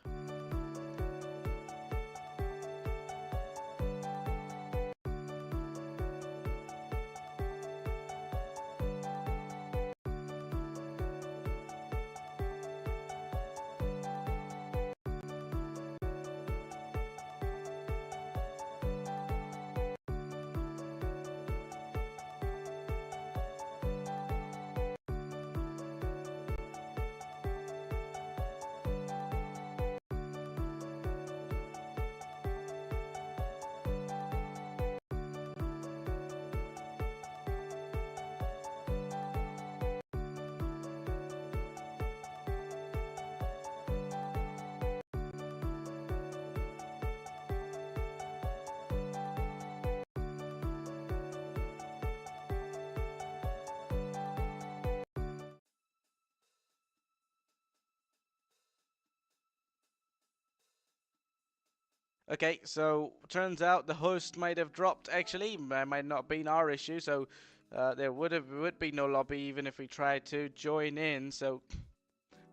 Okay, so turns out the host might have dropped. Actually, that might not have been our issue. So there would be no lobby even if we tried to join in. So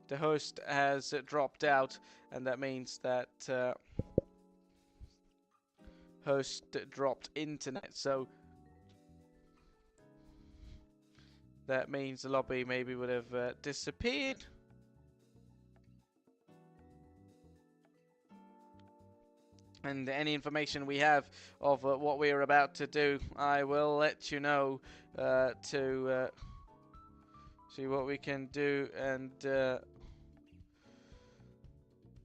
the host has dropped out, and that means that host dropped internet. So that means the lobby maybe would have disappeared. And any information we have of what we are about to do, I will let you know to see what we can do, and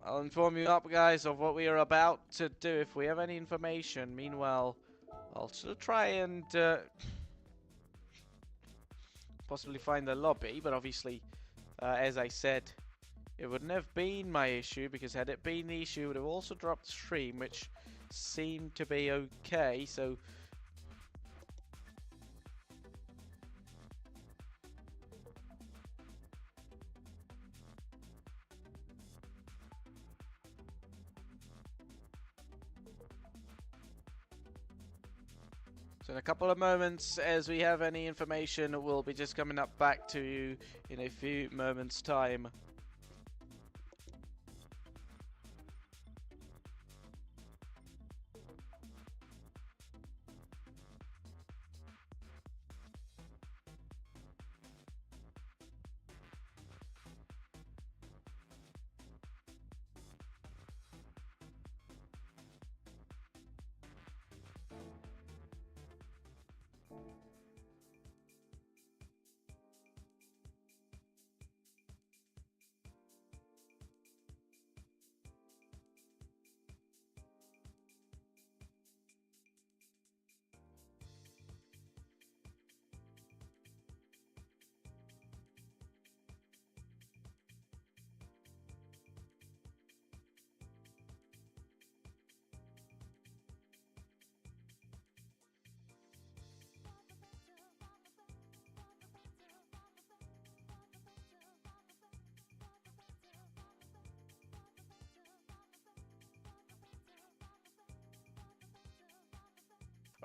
I'll inform you up, guys, of what we are about to do if we have any information. Meanwhile, I'll still try and possibly find the lobby, but obviously, as I said, it wouldn't have been my issue, because had it been the issue, it would have also dropped the stream, which seemed to be okay. So in a couple of moments, as we have any information, we'll be just coming up back to you in a few moments' time.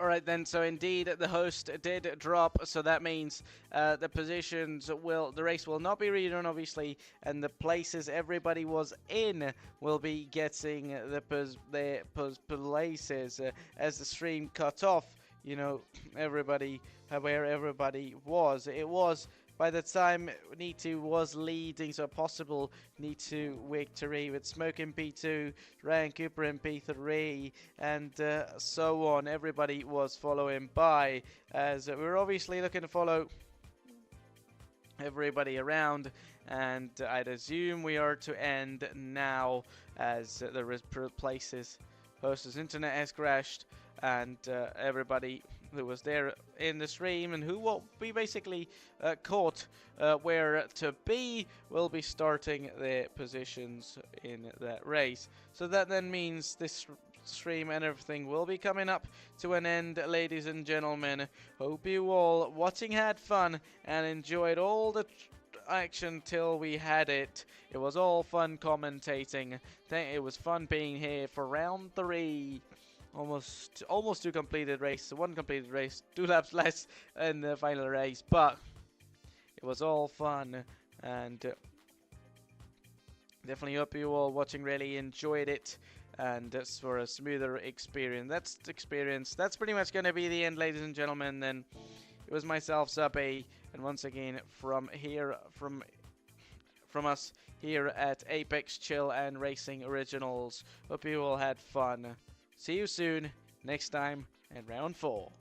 Alright then, so indeed the host did drop, so that means the positions the race will not be redone obviously, and the places everybody was in will be getting their places as the stream cut off. You know, where everybody was. It was by the time Nitu was leading, so a possible Nitu victory with Smoke in P2, Ryan Cooper in P3, and so on. Everybody was following by, as we're obviously looking to follow everybody around, and I'd assume we are to end now, as the places host's internet has crashed, and everybody who was there in the stream and who will be basically caught where to be will be starting their positions in that race. So that then means this stream and everything will be coming up to an end, ladies and gentlemen. Hope you all watching had fun and enjoyed all the action till we had it. It was all fun commentating. It was fun being here for round 3. Almost 2 completed race, 1 completed race, 2 laps less in the final race, but it was all fun, and definitely hope you all watching really enjoyed it, and for a smoother experience. That's pretty much going to be the end, ladies and gentlemen. Then it was myself, Subby, and once again from us here at Apex Chill and Racing Originals. Hope you all had fun. See you soon, next time, in round 4.